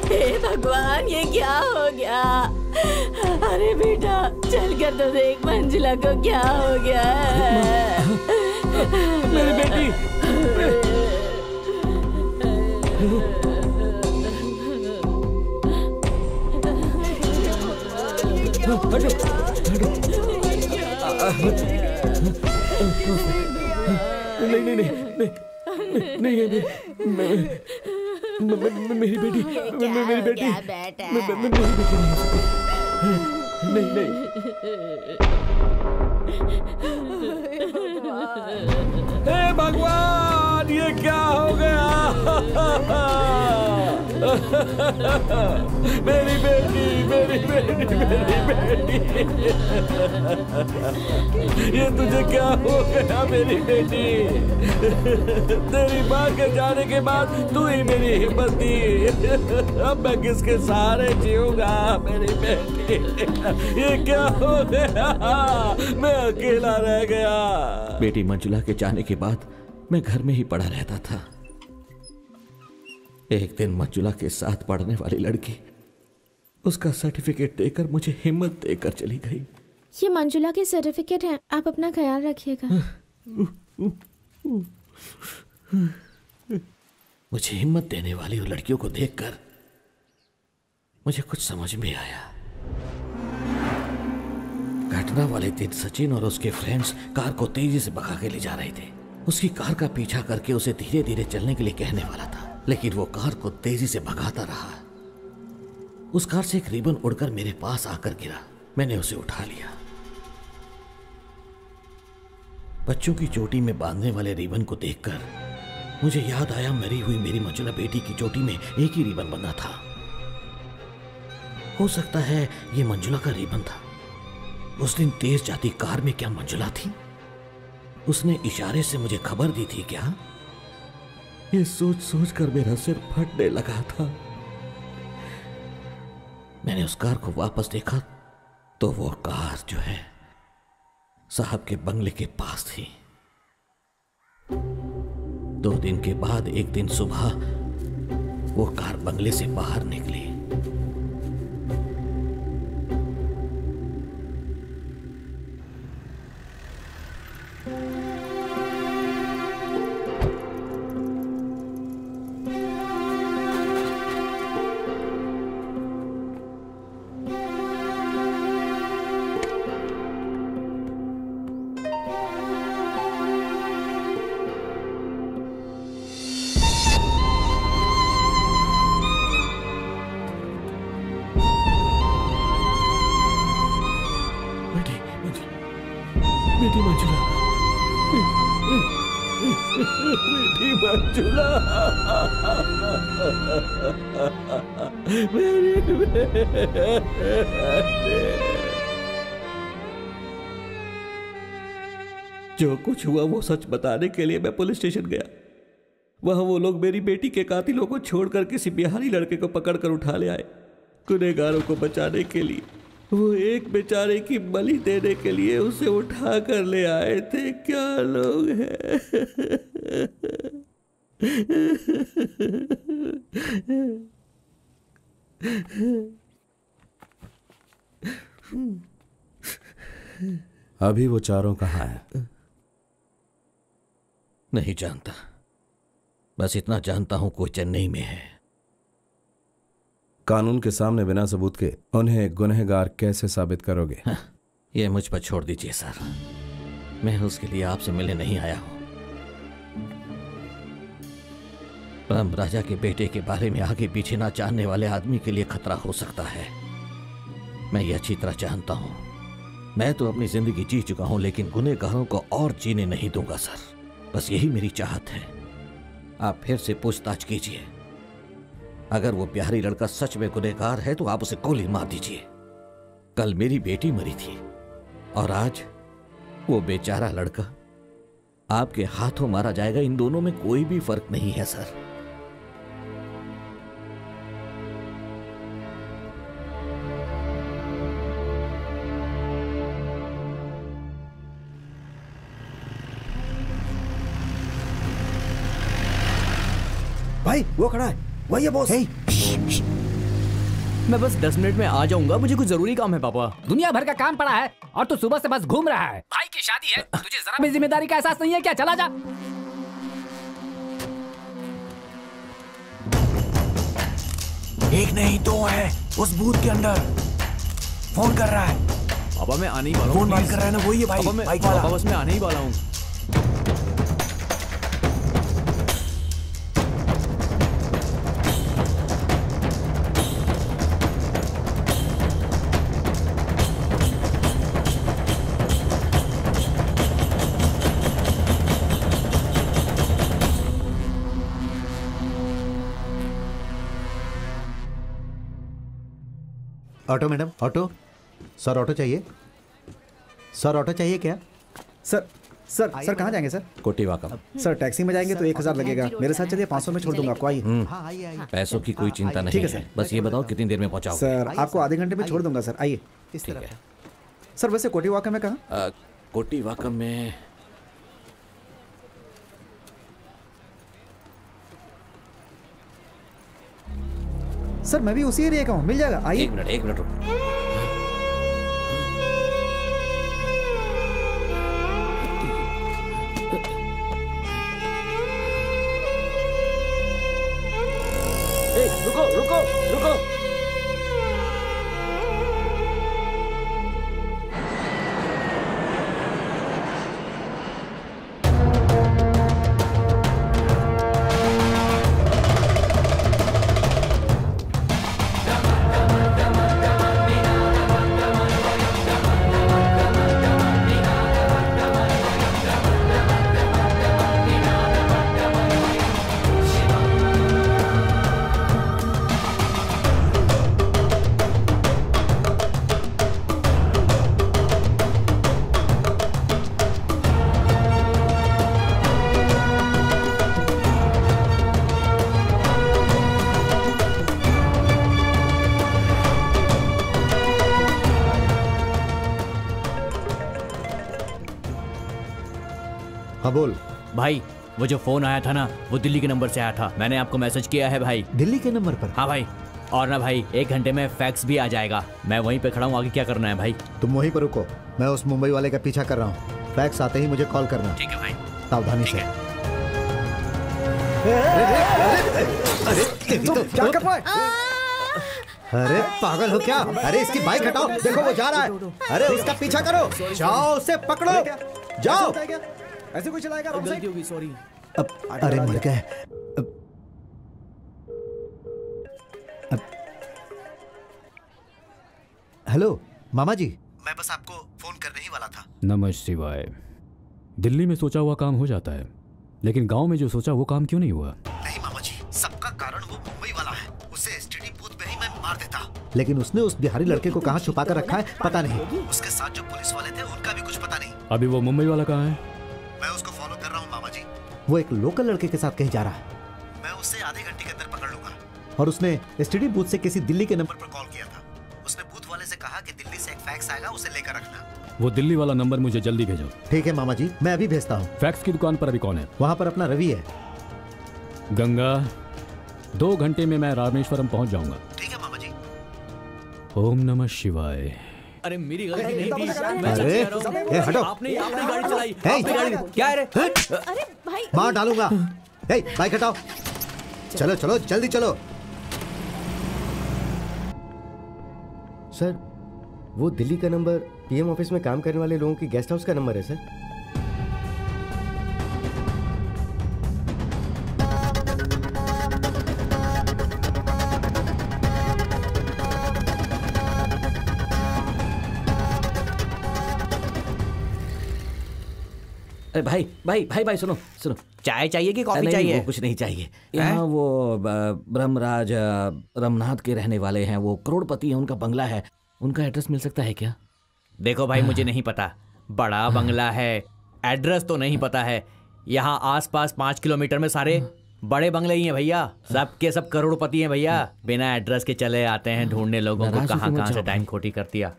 हे भगवान, ये क्या हो गया? अरे बेटा, चल कर तो देख मंजुला को क्या हो गया है। मेरी बेटी! नहीं नहीं नहीं नहीं नहीं मेरी बेटी, मेरी बेटी, नहीं नहीं। हे भगवान, ये क्या हो गया? मेरी बेटी, मेरी बेटी, मेरी बेटी! ये तुझे क्या हो गया मेरी बेटी? तेरी माँ के जाने के बाद तू ही मेरी हिम्मत दी। अब मैं किसके सहारे जीऊंगा मेरी बेटी? ये क्या हो गया? मैं अकेला रह गया। बेटी मंजुला के जाने के बाद मैं घर में ही पड़ा रहता था। एक दिन मंजुला के साथ पढ़ने वाली लड़की उसका सर्टिफिकेट देकर मुझे हिम्मत देकर चली गई। ये मंजुला के सर्टिफिकेट हैं, आप अपना ख्याल रखिएगा। मुझे हिम्मत देने वाली उन लड़कियों को देखकर मुझे कुछ समझ में आया। घटना वाले दिन सचिन और उसके फ्रेंड्स कार को तेजी से भगा के ले जा रहे थे। उसकी कार का पीछा करके उसे धीरे धीरे चलने के लिए कहने वाला था, लेकिन वो कार को तेजी से भगाता रहा। उस कार से एक रिबन उड़कर मेरे पास आकर गिरा। मैंने उसे उठा लिया। बच्चों की चोटी में बांधने वाले रिबन को देखकर मुझे याद आया मरी हुई मेरी मंजुला बेटी की चोटी में एक ही रिबन बंधा था। हो सकता है ये मंजुला का रिबन था। उस दिन तेज जाती कार में क्या मंजुला थी? उसने इशारे से मुझे खबर दी थी क्या? ये सोच सोच कर मेरा सिर फटने लगा था। मैंने उस कार को वापस देखा तो वो कार जो है साहब के बंगले के पास थी। 2 दिन के बाद एक दिन सुबह वो कार बंगले से बाहर निकली। बेटी मंजुला, बेटी मंजुला, जो कुछ हुआ वो सच बताने के लिए मैं पुलिस स्टेशन गया। वहां वो लोग मेरी बेटी के कातिलों को छोड़कर किसी बिहारी लड़के को पकड़कर उठा ले आए। गुनहगारों को बचाने के लिए वो एक बेचारे की बलि देने के लिए उसे उठा कर ले आए थे। क्या लोग हैं। अभी वो चारों कहाँ हैं? नहीं जानता, बस इतना जानता हूं कोई चेन्नई में है। कानून के सामने बिना सबूत के उन्हें गुनहगार कैसे साबित करोगे? ये मुझ पर छोड़ दीजिए सर, मैं उसके लिए आपसे मिलने नहीं आया हूं। राम राजा के बेटे के बारे में आगे पीछे ना जानने वाले आदमी के लिए खतरा हो सकता है। मैं ये अच्छी तरह जानता हूं। मैं तो अपनी जिंदगी जी चुका हूं, लेकिन गुनहगारों को और जीने नहीं दूंगा सर। बस यही मेरी चाहत है। आप फिर से पूछताछ कीजिए। अगर वो बिहारी लड़का सच में गुनहगार है तो आप उसे गोली मार दीजिए। कल मेरी बेटी मरी थी और आज वो बेचारा लड़का आपके हाथों मारा जाएगा। इन दोनों में कोई भी फर्क नहीं है सर। भाई वो खड़ा है, वही है बॉस। मैं बस 10 मिनट में आ जाऊंगा, मुझे कुछ जरूरी काम है पापा। दुनिया भर का काम पड़ा है और तू सुबह से बस घूम रहा है। भाई की शादी है, तुझे जरा भी जिम्मेदारी का एहसास नहीं है क्या? चला जा। एक नहीं दो है उस बूथ के अंदर। फोन कर रहा है पापा, मैं आने ही वाला हूँ। फोन बात कर रहा है ना, वही है भाई। पापा बस मैं आने ही वाला हूँ। Auto madam, auto. Sir auto चाहिए? सर ऑटो चाहिए क्या? सर कहाँ जाएंगे सर? कोटीवाकम। सर टैक्सी में जाएंगे तो 1000 लगेगा। मेरे साथ चलिए, 500 में छोड़ दूंगा आपको। आइए। हाँ आइए। पैसों की कोई चिंता नहीं ठीक है है। सर। बस ये बताओ कितनी देर में पहुंचाओगे? सर आपको आधे घंटे में छोड़ दूंगा सर। आइए। ठीक है। सर वैसे कोटीवाकम में कहाँ? कोटीवाकम में सर मैं भी उसी एरिया का हूँ, मिल जाएगा। आइए। एक मिनट रुक। रुको। हाँ बोल भाई, वो जो फोन आया था ना, वो दिल्ली के नंबर से आया था। मैंने आपको मैसेज किया है भाई। दिल्ली के नंबर पर? हाँ भाई। और ना भाई, 1 घंटे में फैक्स भी आ जाएगा। मैं वहीं पे खड़ा हूँ, आगे क्या करना है भाई? तुम वहीं पर रुको, मैं उस मुंबई वाले का पीछा कर रहा हूँ। फैक्स आते ही मुझे कॉल करना। ठीक है भाई। सावधानी से। क्या कर रहा है? अरे पागल हो क्या? अरे इसकी बाइक हटाओ, देखो वो जा रहा है। अरे उसका पीछा करो, जाओ उसे पकड़ो, जाओ। ऐसे कोई चलाएगा? गलती होगी, सॉरी। अरे मर गए। हेलो मामा जी, मैं बस आपको फोन करने ही वाला था। नमः शिवाय। दिल्ली में सोचा हुआ काम हो जाता है, लेकिन गांव में जो सोचा वो काम क्यों नहीं हुआ? नहीं मामा जी, सबका कारण वो मुंबई वाला है। उसे एसटीडी बूथ में ही मैं मार देता, लेकिन उसने उस बिहारी लड़के को कहाँ छुपा कर रखा है पता नहीं। उसके साथ जो पुलिस वाले थे उनका भी कुछ पता नहीं। अभी वो मुंबई वाला कहाँ है? मैं उसको फॉलो कर रहा हूँ मामा जी। वो एक लोकल लड़के के साथ कहीं जा रहा है। मैं उसे आधे घंटे के अंदर पकड़ लूंगा। और उसने एसटीडी बूथ से किसी दिल्ली के नंबर पर कॉल किया था। उसने बूथ वाले से कहा कि दिल्ली से एक फैक्स आएगा, उसे लेकर रखना। वो दिल्ली वाला नंबर मुझे जल्दी भेजो। ठीक है मामा जी, मैं अभी भेजता हूँ। फैक्स की दुकान पर अभी कौन है? वहाँ पर अपना रवि है। गंगा, 2 घंटे में मैं रामेश्वरम पहुंच जाऊंगा। ठीक है मामा जी। ओम नमः शिवाय। अरे मेरी गलती नहीं थी, मैं अरे, सच कह रहा हूं। हटो। आपने गाड़ी चलाई, हे, आपने गाड़ी क्या है रे? अरे भाई मार डालूंगा। हे, बाइक हटाओ। चलो चलो जल्दी चलो। सर, वो दिल्ली का नंबर पीएम ऑफिस में काम करने वाले लोगों की गेस्ट हाउस का नंबर है सर। अरे भाई भाई भाई भाई सुनो सुनो। चाय चाहिए कि कॉफी नहीं, चाहिए? वो कुछ नहीं चाहिए। यहाँ वो ब्रह्मराज रमनाथ के रहने वाले हैं, वो करोड़पति हैं, उनका बंगला है, उनका एड्रेस मिल सकता है क्या? देखो भाई, मुझे नहीं पता, बड़ा बंगला है, एड्रेस तो नहीं पता है। यहाँ आसपास 5 किलोमीटर में सारे बड़े बंगले ही हैं भैया, सब के सब करोड़पति हैं भैया। बिना एड्रेस के चले आते हैं ढूंढने लोगों को, नाराज कहाँ होके मत कहाँ से जाओ टाइम भाई। खोटी कर दिया।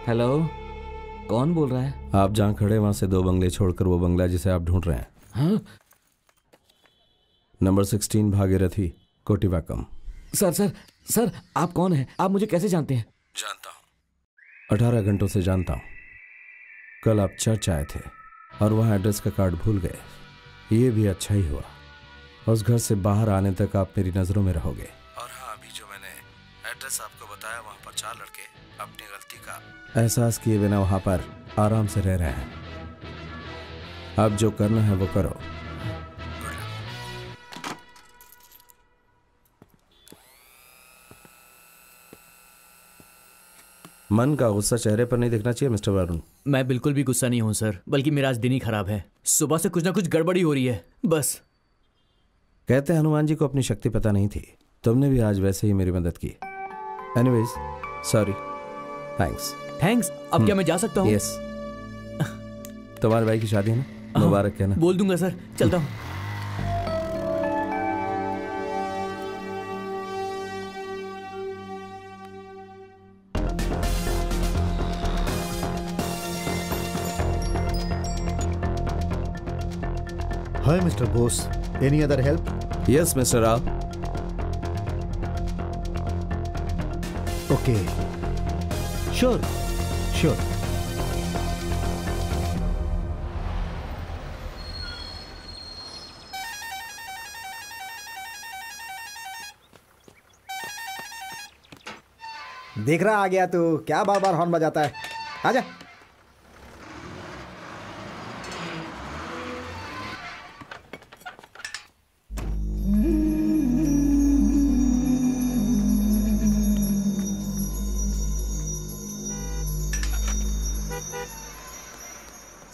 हेलो, कौन बोल रहा है? आप जहाँ खड़े वहां से 2 बंगले छोड़कर वो बंगला जिसे आप ढूंढ रहे हैं। हाँ number 16 Bhagirathi, Kotivakkam. Sir sir sir, आप कौन हैं? आप मुझे कैसे जानते हैं? जानता हूँ, 18 घंटों से जानता हूँ। कल आप चर्च आए थे और वहाँ एड्रेस का कार्ड भूल गए। ये भी अच्छा ही हुआ, उस घर से बाहर आने तक आप मेरी नज़रों में रहोगे। और हाँ, अभी जो मैंने एड्रेस आपको बताया, वहाँ पर 4 लड़के अपनी गलती का एहसास किए बिना वहाँ पर आराम से रह रहे हैं। अब जो करना है वो करो। मन का गुस्सा चेहरे पर नहीं दिखना चाहिए मिस्टर वरुण। मैं बिल्कुल भी गुस्सा नहीं हूँ सर, बल्कि मेरा आज दिन ही खराब है। सुबह से कुछ ना कुछ गड़बड़ी हो रही है बस। कहते हैं हनुमान जी को अपनी शक्ति पता नहीं थी, तुमने भी आज वैसे ही मेरी मदद की। Anyways, sorry, thanks. थैंक्स। अब क्या मैं जा सकता हूँ? यस। तुम्हारे भाई की शादी है ना, मुबारक कहना। बोल दूंगा सर, चलता हूँ। हाय mister Bose, any other help? Yes mister Rao. Okay, sure sure. देख रहा आ गया तू, क्या बार बार हॉर्न बजाता है? आजा।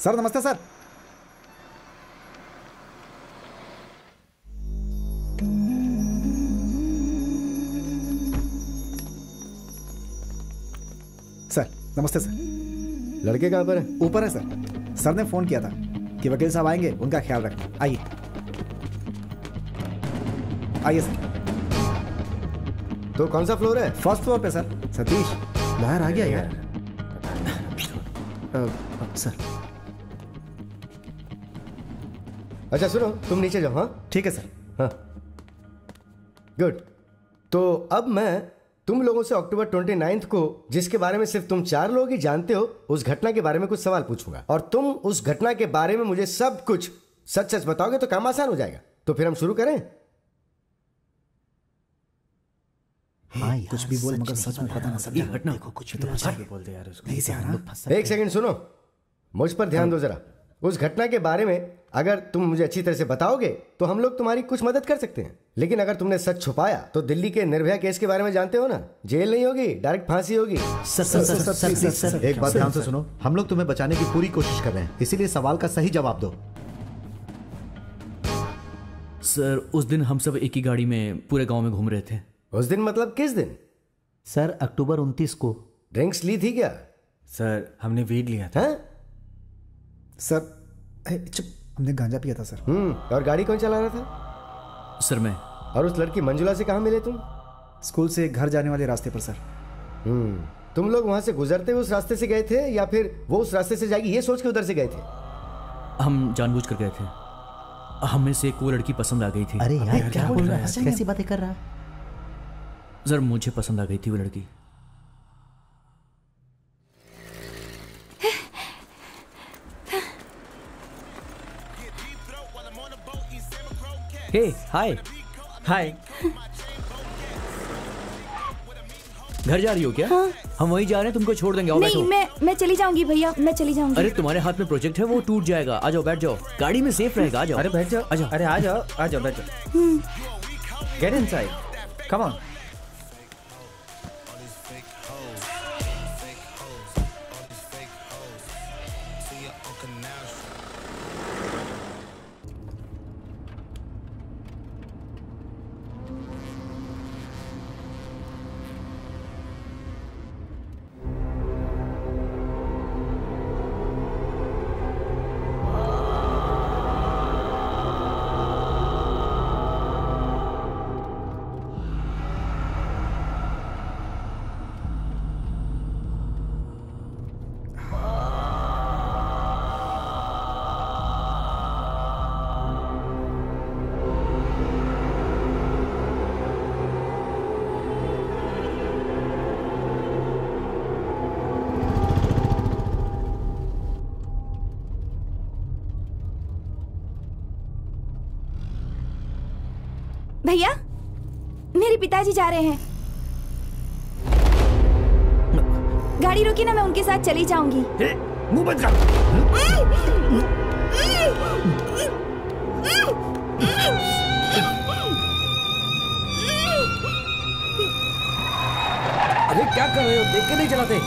सर नमस्ते सर। सर नमस्ते सर। लड़के कहाँ पर है? ऊपर है सर। सर ने फोन किया था कि वकील साहब आएंगे, उनका ख्याल रखना। आइए आइए सर। तो कौन सा फ्लोर है? फर्स्ट फ्लोर पे सर। सतीश बाहर आ गया यार। सर अच्छा सुनो, तुम नीचे जाओ। हाँ ठीक है सर। हाँ गुड। तो अब मैं तुम लोगों से अक्टूबर 29 को, जिसके बारे में सिर्फ तुम 4 लोग ही जानते हो, उस घटना के बारे में कुछ सवाल पूछूंगा और तुम उस घटना के बारे में मुझे सब कुछ सच सच बताओगे तो काम आसान हो जाएगा। तो फिर हम शुरू करें? हाँ कुछ भी बोल, मगर सच में पता ना सर। घटना देखो कुछ भी तो बोल दे यार उसको। नहीं से आ रहा। एक सेकंड सुनो, मुझ पर ध्यान दो जरा। उस घटना के बारे में अगर तुम मुझे अच्छी तरह से बताओगे तो हम लोग तुम्हारी कुछ मदद कर सकते हैं। लेकिन अगर तुमने सच छुपाया तो दिल्ली के निर्भया केस के बारे में जानते हो ना, जेल नहीं होगी, डायरेक्ट फांसी होगी। Sir sir sir sir sir sir sir एक बात ध्यान से सुनो, हम लोग तुम्हें बचाने की पूरी कोशिश कर रहे हैं, इसीलिए सवाल का सही जवाब दो। सर उस दिन हम सब एक ही गाड़ी में पूरे गांव में घूम रहे थे। उस दिन मतलब किस दिन? सर अक्टूबर 29 को। ड्रिंक्स ली थी क्या? सर हमने वीड लिया था। हैं? सर चुप तुमने गांजा पिया था सर। और गाड़ी कौन चला रहा था? सर मैं। और उस लड़की मंजुला से कहाँ मिले तुम? स्कूल से घर जाने वाले रास्ते पर सर। तुम लोग वहां से गुजरते हुए उस रास्ते से गए थे या फिर वो उस रास्ते से जाएगी ये सोच के उधर से गए थे? हम जानबूझ कर गए थे। हमें से एक वो लड़की पसंद आ गई थी। अरे यार क्या बोल रहा है, कैसी बातें कर रहा है? सर मुझे पसंद आ गई थी वो लड़की। हे हाय हाय। घर जा रही हो क्या? हाँ। हम वहीं जा रहे हैं, तुमको छोड़ देंगे। आओ नहीं, मैं चली जाऊंगी भैया, मैं चली जाऊंगी। अरे तुम्हारे हाथ में प्रोजेक्ट है, वो टूट जाएगा। आ जाओ, बैठ जाओ, गाड़ी में सेफ रहेगा। आ जाओ। अरे बैठ जाओ, आ जाओ। अरे आ जाओ बैठ जाओ। Get inside, come on. भैया, मेरे पिताजी जा रहे हैं। गाड़ी रोकी ना, मैं उनके साथ चली जाऊंगी। मुंह बंद कर। अरे क्या कर रहे हो, देख के नहीं चलाते?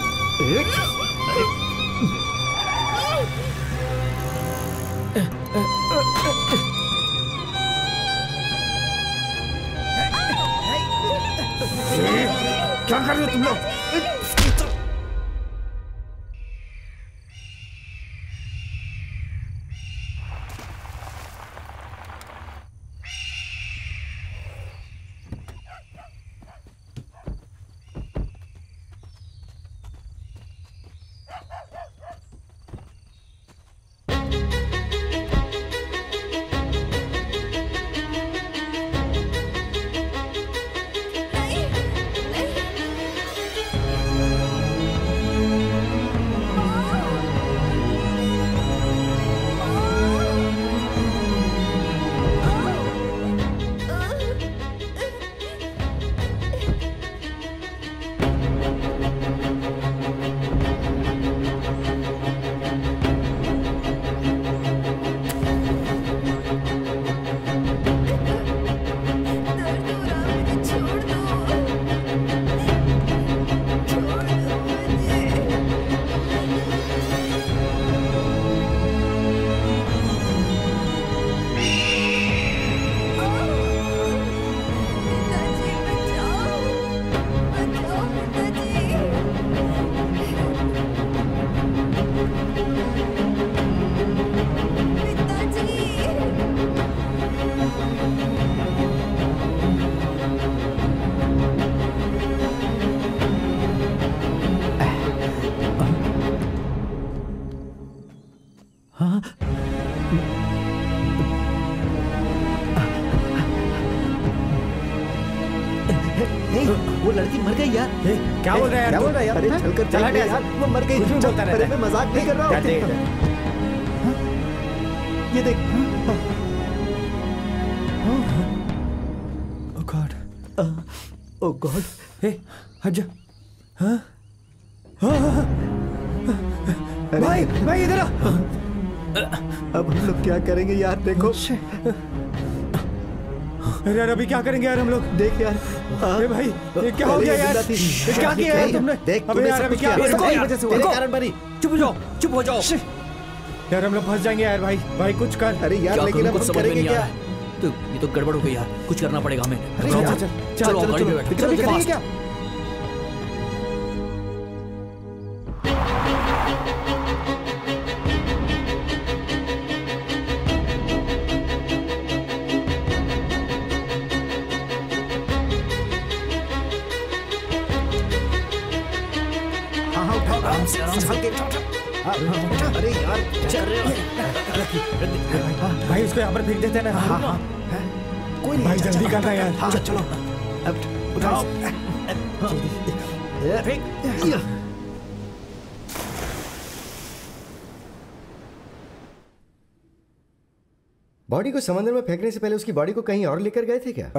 क्या कर रहे हो तुम लोग? वो लड़की मर गई यार। क्या बोल रहा है यार? क्या बोल रहा है यार? अरे चलकर चला देख गया यार, यार। वो मर गई। कुछ भी बोलता रहता अरे है। मैं मजाक नहीं कर रहा हूँ। ये देख। ओह गॉड, ओह गॉड। हे हट जा। हाँ भाई इधर आ। अब हम लोग क्या करेंगे यार? देखो। अरे यार अभी क्या करेंगे यार हम लोग? देख यार। अरे भाई ये क्या हो गया यार? ये क्या किया यार तुमने? देख अबे यार अभी क्या? तेरी वजह से हुआ। तेरे कारण बनी। चुप हो जाओ। यार हम लोग फंस जाएंगे यार। भाई कुछ कर। अरे यार लेकिन अब कुछ हम समझ में करेंगे नहीं आ क्या? रहा। तो ये तो गड़बड़ हो गई यार, कुछ करना पड़ेगा हमें। चलो गाड़ी में बैठो। जल्दी करेंगे क्या? आराम से अरे यार भाई उसको यहाँ पर फेंक देते हैं ना। हाँ हाँ कोई नहीं भाई, जल्दी करना यार। हाँ चलो अब उठाओ। बॉडी को समंदर में फेंकने से पहले उसकी बॉडी को कहीं और लेकर गए थे क्या?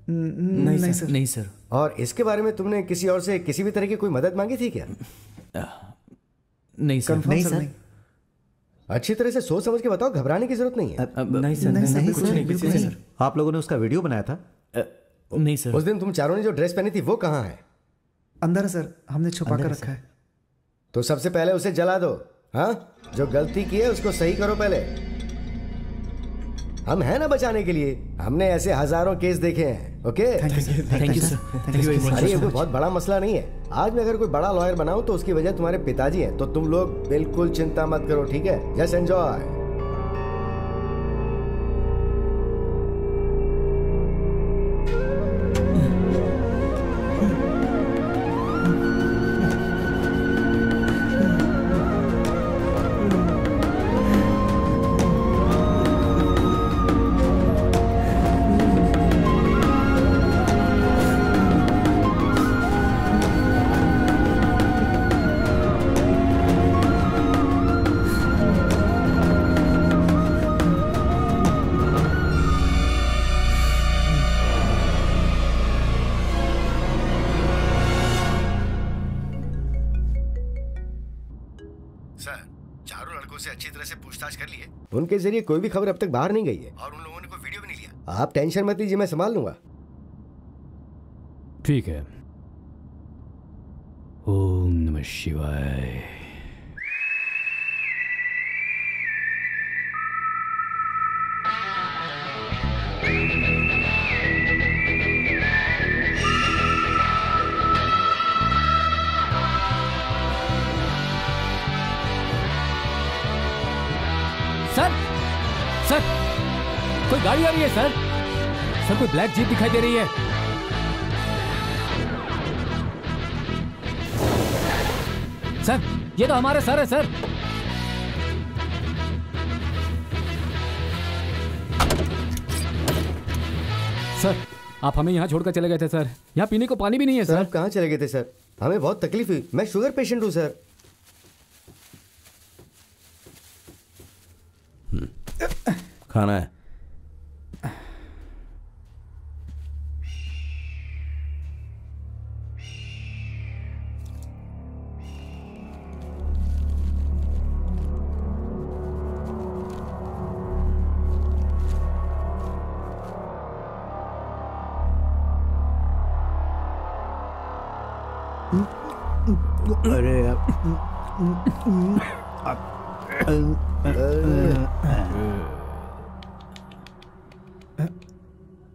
नहीं सर। नहीं सर। और इसके बारे में तुमने किसी और से किसी भी तरह की कोई मदद मांगी थी क्या? नहीं सर। नहीं सर। अच्छी तरह से सोच समझ के बताओ, घबराने की जरूरत नहीं है। नहीं सर। नहीं सर। आप लोगों ने उसका वीडियो बनाया था? नहीं सर। उस दिन तुम चारों ने जो ड्रेस पहनी थी वो कहाँ है? अंदर है सर, हमने छुपा कर रखा है। तो सबसे पहले उसे जला दो। हाँ, जो गलती की है उसको सही करो पहले। हम हैं ना बचाने के लिए। हमने ऐसे हजारों केस देखे हैं। Okay thank you sir. अरे ये कोई बहुत बड़ा मसला नहीं है। आज मैं अगर कोई बड़ा लॉयर बनाऊं तो उसकी वजह तुम्हारे पिताजी हैं। तो तुम लोग बिल्कुल चिंता मत करो, ठीक है? Just enjoy. उनके जरिए कोई भी खबर अब तक बाहर नहीं गई है और उन लोगों ने कोई वीडियो भी नहीं लिया। आप टेंशन मत लीजिए, मैं संभाल लूंगा। ठीक है। ओम नमः शिवाय। सर कोई गाड़ी आ रही है सर। सर कोई ब्लैक जीप दिखाई दे रही है। सर ये तो हमारे सर है सर। सर आप हमें यहाँ छोड़कर चले गए थे सर। यहाँ पीने को पानी भी नहीं है सर। आप कहाँ चले गए थे सर? हमें बहुत तकलीफ हुई। मैं शुगर पेशेंट हूँ सर। खाना है। अरे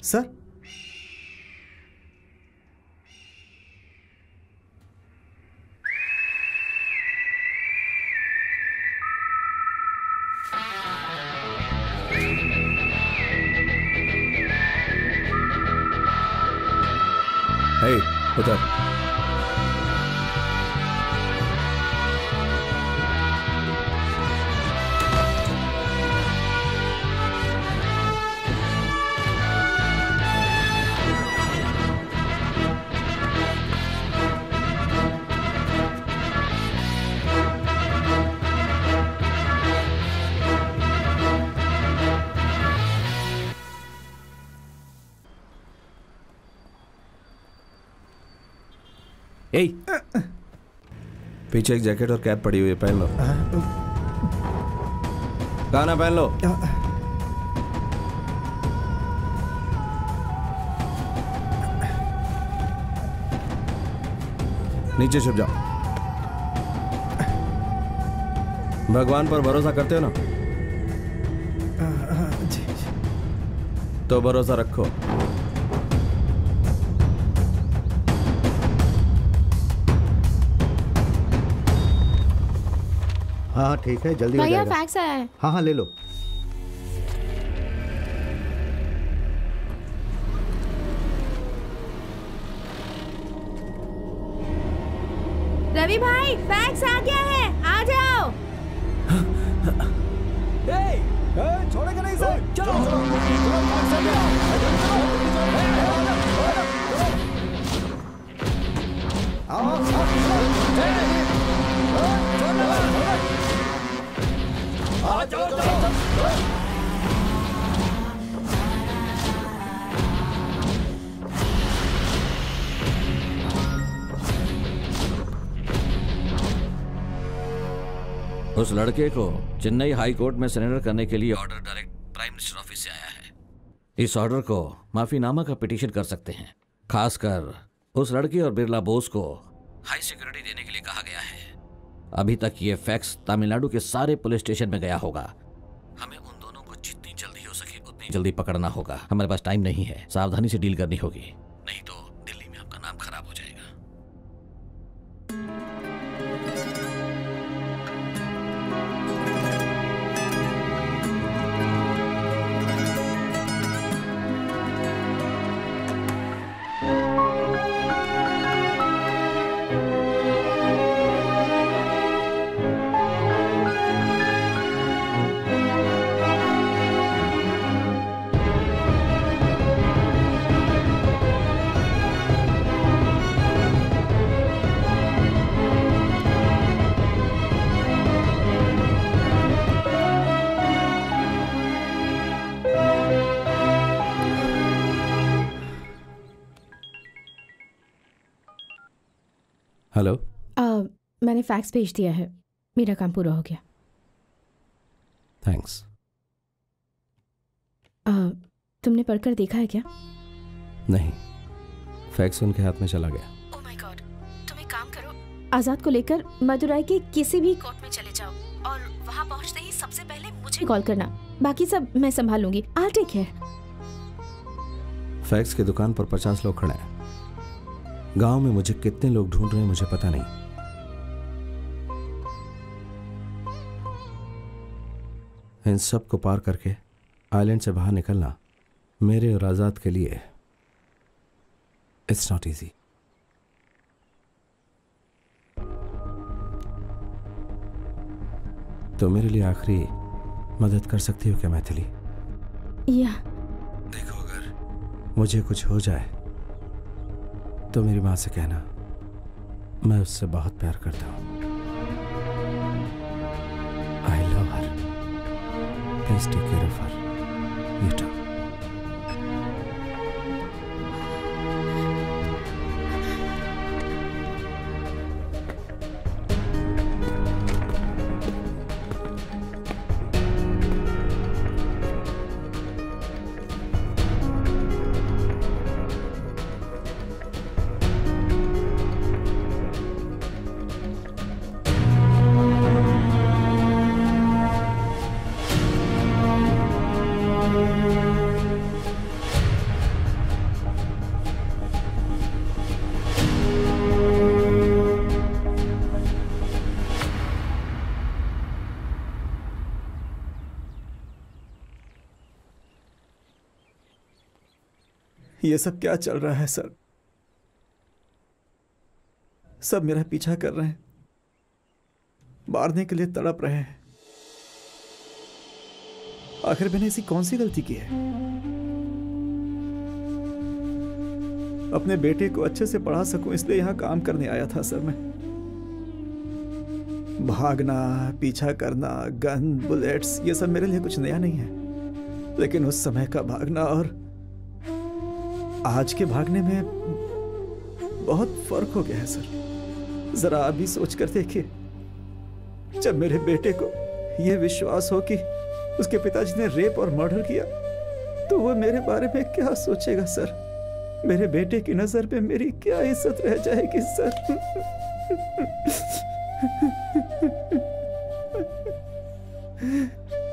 सर हे उधर। पीछे एक जैकेट और कैप पड़ी हुई है, पहन लो। गाना पहन लो। नीचे छुप जाओ। भगवान पर भरोसा करते हो ना? जी। तो भरोसा रखो। हाँ ठीक है, जल्दी हो भैया जाएगा। फैक्स आया है। हाँ हाँ ले लो। रवि भाई, फैक्स आ गया है, आ जाओ। छोड़ेगा नहीं सर, चलो उस लड़के को चेन्नई हाई कोर्ट में सरेंडर करने के लिए order direct prime minister office से आया है। इस ऑर्डर को माफीनामा का पिटीशन कर सकते हैं। खासकर उस लड़के और बिरला बोस को हाई सिक्योरिटी देने के लिए कहा गया है। अभी तक ये फैक्स तमिलनाडु के सारे पुलिस स्टेशन में गया होगा। हमें उन दोनों को जितनी जल्दी हो सके उतनी जल्दी पकड़ना होगा। हमारे पास टाइम नहीं है, सावधानी से डील करनी होगी, नहीं तो दिल्ली में आपका नाम खराब हो जाएगा। हेलो। मैंने फैक्स भेज दिया है, मेरा काम पूरा हो गया। थैंक्स। तुमने पढ़कर देखा है क्या? नहीं, फैक्स उनके हाथ में चला गया। ओह माय गॉड, तुम एक काम करो, आजाद को लेकर मदुराई के किसी भी कोर्ट में चले जाओ और वहां पहुंचते ही सबसे पहले मुझे कॉल करना। बाकी सब मैं संभाल लूंगी। I take care. फैक्स की दुकान पर 50 लोग खड़े हैं। गांव में मुझे कितने लोग ढूंढ रहे हैं मुझे पता नहीं। इन सब को पार करके आइलैंड से बाहर निकलना मेरे और आजाद के लिए इट्स नॉट इजी। तो मेरे लिए आखिरी मदद कर सकती हो क्या मैथिली? या देखो, अगर मुझे कुछ हो जाए तो मेरी माँ से कहना मैं उससे बहुत प्यार करता हूँ। I love her. Please take care of her. You too. ये सब क्या चल रहा है सर? सब मेरा पीछा कर रहे हैं, मारने के लिए तड़प रहे हैं। आखिर मैंने ऐसी कौन सी गलती की है? अपने बेटे को अच्छे से पढ़ा सकूं इसलिए यहां काम करने आया था सर मैं। भागना, पीछा करना, गन, बुलेट्स, ये सब मेरे लिए कुछ नया नहीं है। लेकिन उस समय का भागना और आज के भागने में बहुत फर्क हो गया है सर। जरा अभी सोच कर देखिए, जब मेरे बेटे को यह विश्वास हो कि उसके पिताजी ने रेप और मर्डर किया तो वो मेरे बारे में क्या सोचेगा सर? मेरे बेटे की नजर में मेरी क्या इज्जत रह जाएगी सर?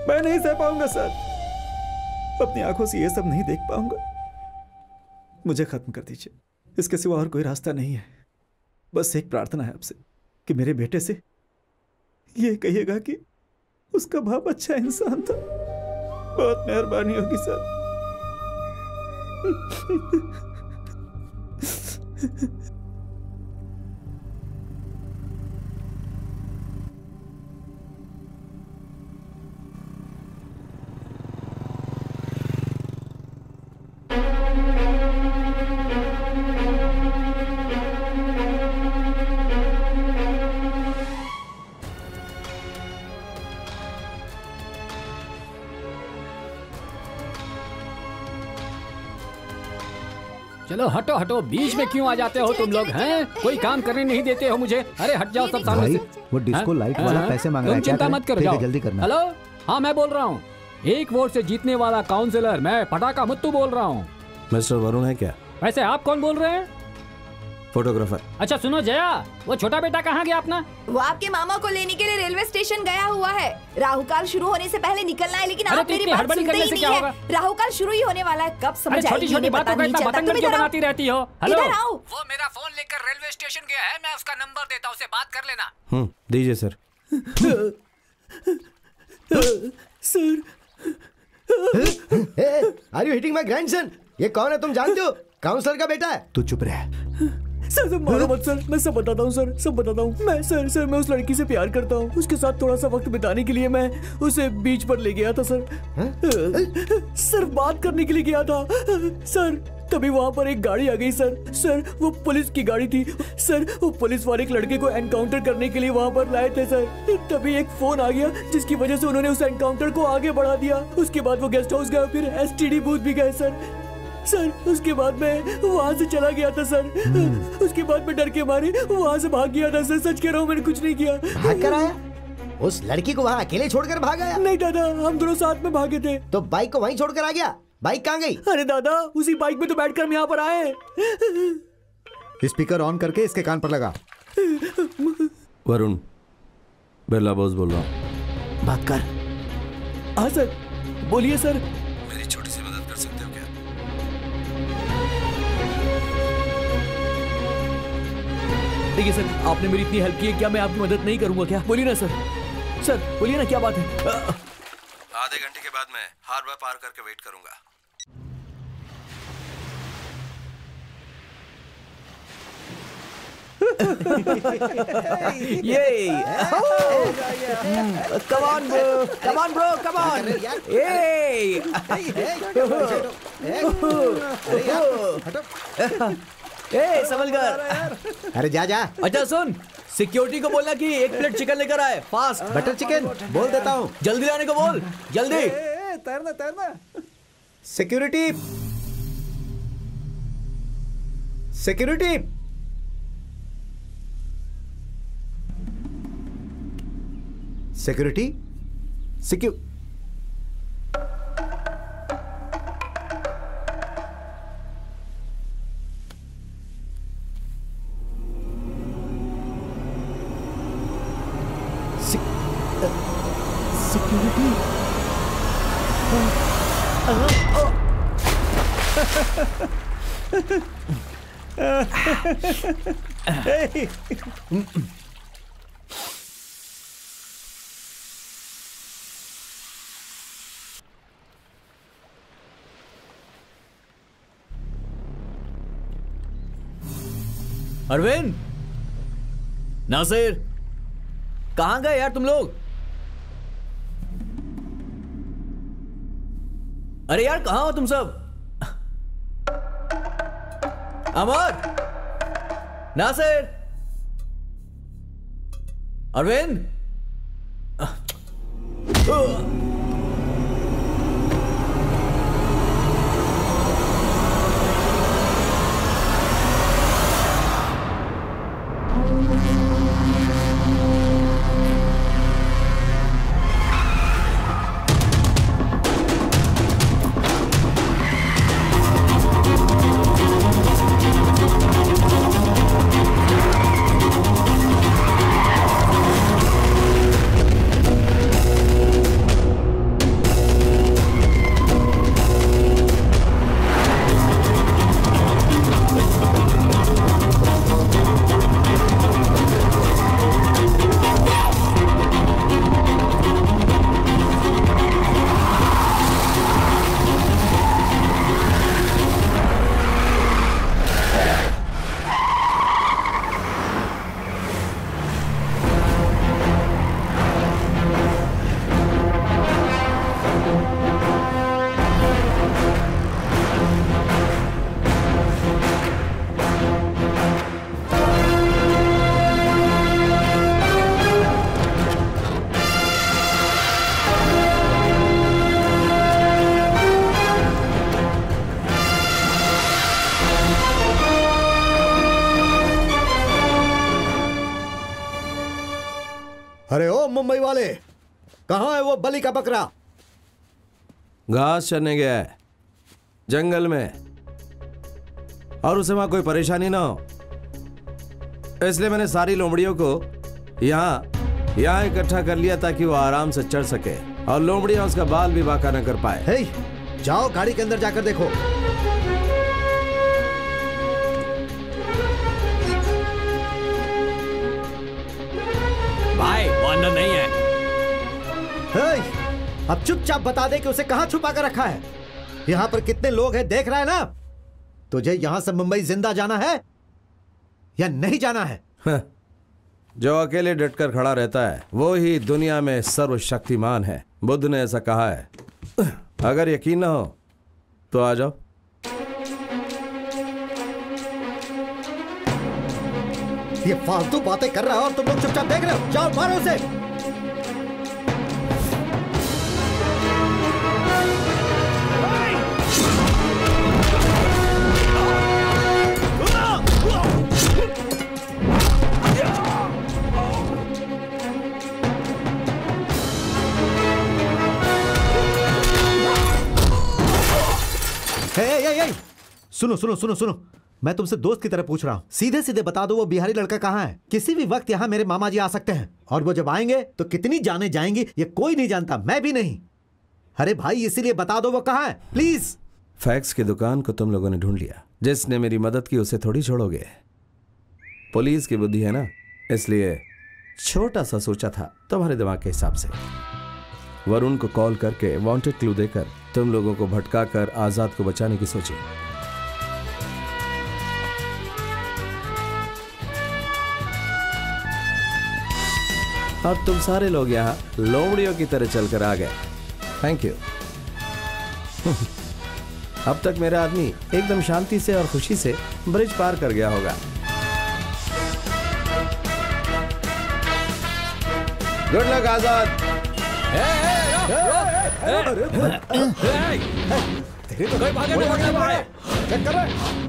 मैं नहीं सह पाऊंगा सर, अपनी आंखों से ये सब नहीं देख पाऊंगा। मुझे खत्म कर दीजिए, इसके सिवा और कोई रास्ता नहीं है। बस एक प्रार्थना है आपसे कि मेरे बेटे से ये कहिएगा कि उसका बाप अच्छा इंसान था। बहुत मेहरबानी होगी सर। चलो हटो हटो, बीच में क्यों आ जाते हो तुम लोग हैं? कोई काम करने नहीं देते हो मुझे। अरे हट जाओ सब सामने से। वो डिस्को लाइट वाला पैसे मांग रहा है। तुम चिंता मत करो, जाओ जल्दी करना। हेलो, हाँ मैं बोल रहा हूँ, 1 वोट से जीतने वाला काउंसिलर मैं पटाखा मुत्तू बोल रहा हूँ। मिस्टर वरुण है क्या? वैसे आप कौन बोल रहे हैं? फोटोग्राफर। अच्छा सुनो जया, वो छोटा बेटा कहाँ गया अपना? वो आपके मामा को लेने के लिए रेलवे स्टेशन गया हुआ है। राहुकाल शुरू होने से पहले निकलना है, लेकिन आप मेरी बात सुनते ही नहीं है। राहुकाल शुरू ही होने वाला है, कब समझ आएगी? छोटी-छोटी बातों का इतना बतंगड़ क्यों बनाती रहती हो? हेलो, इधर आओ। वो मेरा फोन लेकर रेलवे स्टेशन गया है, मैं उसका नंबर देता हूँ, उसे बात कर लेना। दीजिए sir. Sir, are you hitting my grandson? ये कौन है तुम जानते हो? काउंसलर का बेटा है। तू चुप रह। सर मारो मत सर, मैं सब बताता हूँ सर, सब बताता हूँ। मैं उस लड़की से प्यार करता हूँ। उसके साथ थोड़ा सा वक्त बिताने के लिए मैं उसे बीच पर ले गया था सर। सिर्फ बात करने के लिए गया था सर। तभी वहाँ पर एक गाड़ी आ गई सर। वो पुलिस की गाड़ी थी सर। वो पुलिस वाले एक लड़के को एनकाउंटर करने के लिए वहाँ पर लाए थे सर। तभी एक फोन आ गया जिसकी वजह से उन्होंने उस एनकाउंटर को आगे बढ़ा दिया। उसके बाद वो गेस्ट हाउस गए, फिर एसटीडी बूथ भी गए सर। उसके बाद मैं वहाँ से चला गया था सर। उसके बाद मैं डर के मारे वहाँ से भाग गया था सर। सच कह रहा हूँ, मैंने कुछ नहीं किया। भाग कर आया? उस लड़की को वहाँ अकेले छोड़कर भाग आया? नहीं दादा, हम दोनों साथ में भागे थे। तो बाइक को वहीं छोड़कर आ गया? बाइक कहाँ गई? अरे दादा, उसी बाइक में तो बैठकर हम यहाँ पर आए। स्पीकर ऑन करके इसके कान पर लगा। वरुण, बिरला बॉस बोल रहा हूँ। बात कर। हाँ सर, बोलिए सर। मेरी छोटी सी मदद कर सकते हो क्या? देखिए सर, आपने मेरी इतनी हेल्प की है, क्या मैं आपकी मदद नहीं करूंगा क्या? बोलिए ना सर। सर बोलिए ना, क्या बात है? आधे घंटे के बाद मैं हार्बर पार करके वेट करूंगा। Yay! Come on, bro! Come on, bro! Come on! Hey! Hey, संभलकर! अरे जा जा। अच्छा सुन, सिक्योरिटी को बोलना कि 1 प्लेट चिकन लेकर आए, फास्ट। बटर चिकन बोल देता हूँ। जल्दी लाने को बोल, जल्दी। तैरना। Security, security. Security, security. Arvind, Nasir, कहाँ गए यार तुम लोग? अरे यार कहाँ हो तुम सब? अमर, नासिर, अरविंद। अरे ओ मुंबई वाले, कहाँ है वो बलि का बकरा? घास चरने गया है जंगल में, और उसे वहां कोई परेशानी ना हो इसलिए मैंने सारी लोमड़ियों को यहाँ इकट्ठा कर लिया ताकि वो आराम से चढ़ सके और लोमड़ियां उसका बाल भी बांका न कर पाए। हे, जाओ गाड़ी के अंदर जाकर देखो। भाई वो अंदर नहीं है। हे, अब चुपचाप बता दे कि उसे कहाँ छुपा कर रखा है। यहाँ पर कितने लोग हैं देख रहा है ना? तुझे यहाँ से मुंबई जिंदा जाना है या नहीं जाना है? जो अकेले डटकर खड़ा रहता है वो ही दुनिया में सर्वशक्तिमान है। बुद्ध ने ऐसा कहा है। अगर यकीन ना हो तो आ जाओ। ये फालतू बातें कर रहा है और तुम लोग चुपचाप देख रहे हो। जाओ मारो उसे। सुनो सुनो सुनो सुनो, मैं तुमसे दोस्त की तरह पूछ रहा हूँ। सीधे सीधे बता दो वो बिहारी लड़का कहाँ है? किसी भी वक्त यहाँ मेरे मामा जी आ सकते हैं और वो जब आएंगे तो कितनी जाने जाएंगी ये कोई नहीं जानता, मैं भी नहीं। अरे भाई इसीलिए बता दो वो कहाँ है प्लीज। फैक्स की दुकान को तुम लोगों ने ढूंढ लिया। जिसने मेरी मदद की उसे थोड़ी छोड़ोगे। पुलिस की बुद्धि है ना, इसलिए छोटा सा सोचा था तुम्हारे दिमाग के हिसाब से। वरुण को कॉल करके वांटेड क्लू देकर तुम लोगों को भटका कर आजाद को बचाने की सोची। अब तुम सारे लोग यहाँ लोमड़ियों की तरह चलकर आ गए। Thank you. अब तक मेरा आदमी एकदम शांति से और खुशी से ब्रिज पार कर गया होगा। गुड लक आजाद।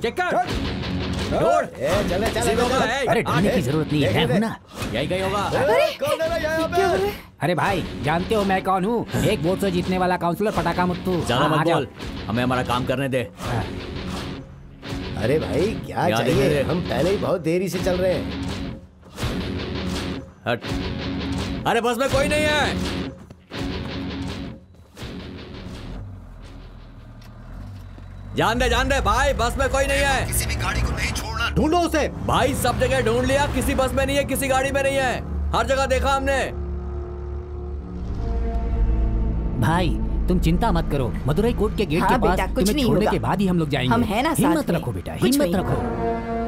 चेक कर। अरे ढूंढने की जरूरत नहीं है ना, यही गई होगा। अरे भाई जानते हो मैं कौन हूँ? एक वोट से जीतने वाला काउंसलर पटाखा मुत्तू। ज्यादा मत बोल, हमें हमारा काम करने दे। अरे भाई क्या चाहिए? हम पहले ही बहुत देरी से चल रहे हैं। हट। अरे बस में कोई नहीं है। जान दे भाई, बस में कोई नहीं है। किसी भी गाड़ी को नहीं छोड़ना, ढूंढो उसे। भाई सब जगह ढूंढ लिया, किसी बस में नहीं है, किसी गाड़ी में नहीं है, हर जगह देखा हमने। भाई तुम चिंता मत करो, मदुरई कोर्ट के गेट के पास तुम्हें छोड़ने के बाद ही हम लोग जाएंगे। हम हैं ना साथ में। हिम्मत रखो बेटा, हिम्मत रखो।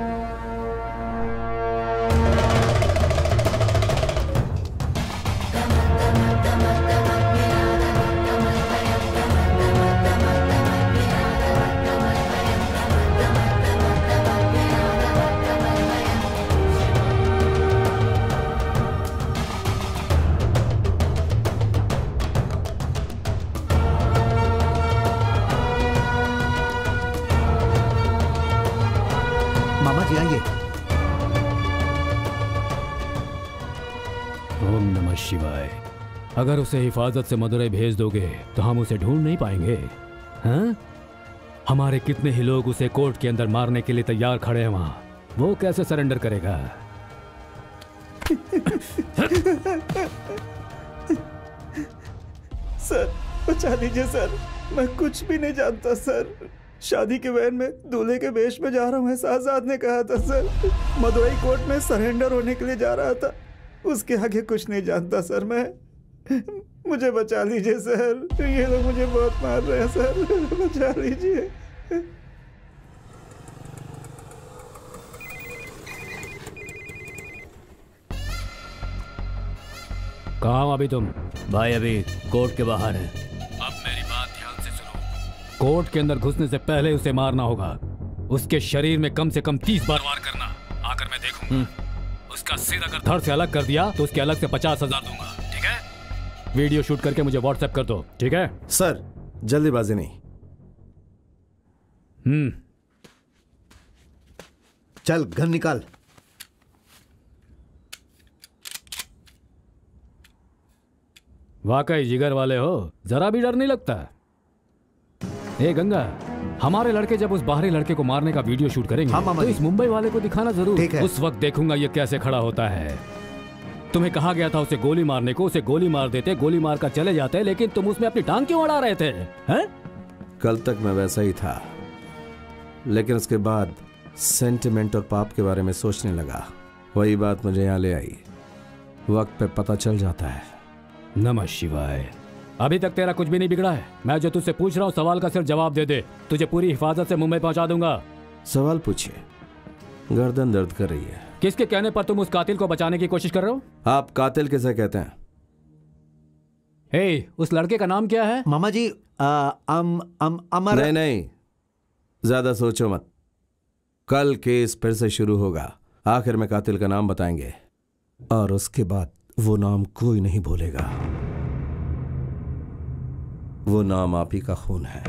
शिवाय, अगर उसे हिफाजत से मदुरई भेज दोगे तो हम उसे ढूंढ नहीं पाएंगे। हाँ? हमारे कितने ही लोग उसे कोर्ट के अंदर मारने के लिए तैयार खड़े हैं वहां, वो कैसे सरेंडर करेगा? सर बचा लीजिए सर, मैं कुछ भी नहीं जानता सर। शादी के वैन में दूल्हे के वेश में जा रहा हूँ ऐसा आजाद ने कहा था सर। मदुरई कोर्ट में सरेंडर होने के लिए जा रहा था, उसके आगे कुछ नहीं जानता सर मैं। मुझे बचा लीजिए सर, ये लोग मुझे बहुत मार रहे हैं सर, बचा लीजिए। कहाँ हो अभी तुम? भाई अभी कोर्ट के बाहर है। अब मेरी बात ध्यान से सुनो। कोर्ट के अंदर घुसने से पहले उसे मारना होगा। उसके शरीर में कम से कम 30 बार वार करना। आकर मैं देखूंगा। उसका सिर अगर धड़ से अलग कर दिया तो उसके अलग से 50,000 दूंगा, ठीक है? वीडियो शूट करके मुझे व्हाट्सएप कर दो, ठीक है? सर जल्दीबाजी नहीं। चल गन निकाल। वाकई जिगर वाले हो, जरा भी डर नहीं लगता। ए गंगा, हमारे लड़के जब उस बाहरी लड़के को मारने का वीडियो शूट करेंगे तो इस मुंबई वाले को दिखाना जरूर। उस वक्त देखूंगा ये कैसे खड़ा होता है। तुम्हें कहा गया था उसे गोली मारने को, उसे गोली मार देते, गोली मार कर चले जाते, लेकिन तुम उसमें अपनी टांग क्यों अड़ा रहे थे? हैं? कल तक मैं वैसा ही था, लेकिन उसके बाद सेंटिमेंट और पाप के बारे में सोचने लगा। वही बात मुझे यहाँ ले आई। वक्त पे पता चल जाता है। नमः शिवाय। अभी तक तेरा कुछ भी नहीं बिगड़ा है। मैं जो तुझसे पूछ रहा हूँ सवाल का सिर्फ जवाब दे दे, तुझे पूरी हिफाजत से मुंबई पहुंचा दूंगा। सवाल पूछिए। गर्दन दर्द कर रही है। किसके कहने पर तुम उस कातिल को बचाने की कोशिश कर रहे हो? आप कातिल किसे कहते हैं? हे, उस लड़के का नाम क्या है? मामा जी अमर। नहीं, ज्यादा सोचो मत। कल केस फिर से शुरू होगा। आखिर में कातिल का नाम बताएंगे और उसके बाद वो नाम कोई नहीं भूलेगा। वो नाम आप ही का खून है।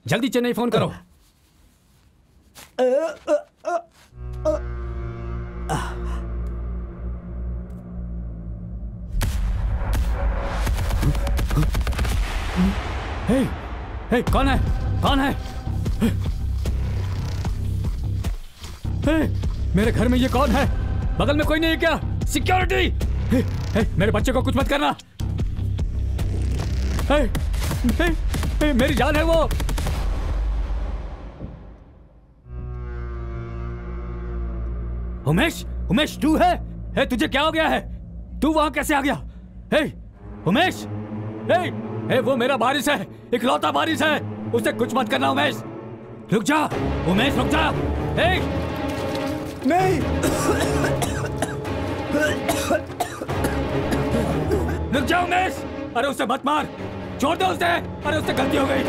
जल्दी चेन्नई फोन करो। हे, हे, कौन है? कौन है? हे, मेरे घर में ये कौन है? बगल में कोई नहीं है क्या? सिक्योरिटी! हे, हे, मेरे बच्चे को कुछ मत करना। हे, हे, हे, मेरी जान है वो। उमेश, उमेश तू है? हे, तुझे क्या हो गया है? तू वहां कैसे आ गया? हे, उमेश! हे, हे, वो मेरा वारिस है, इकलौता वारिस है। उसे कुछ मत करना उमेश। रुक जा, उमेश रुक जा। हे! नहीं। रुक जा उमेश। अरे उसे मत मार, छोड़ दो उसे। अरे उससे गलती हो गई।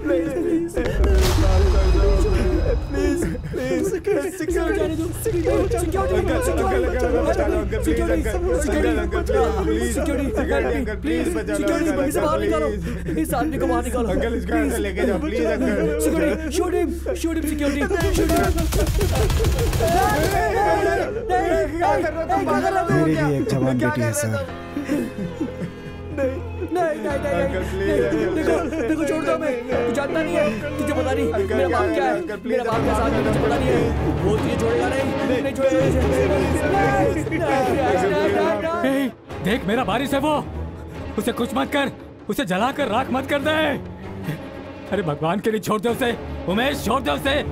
प्लीज इस आदमी को बाहर निकालो। लेके जाओ please uncle. Security, shoot him, security, मेरी भी एक जवान बेटी है सर। देखो छोड़ दो, मैं तू जानता नहीं है, तुझे पता नहीं मेरा बाप क्या है, मेरा बाप कैसा आदमी तुझे पता नहीं है, वो तुझे छोड़ेगा नहीं छोड़ेगा। देख मेरा बारिश है वो, उसे कुछ मत कर, उसे जलाकर राख मत कर दे। अरे भगवान के लिए छोड़ दे उसे, उमेश छोड़ दे उसे,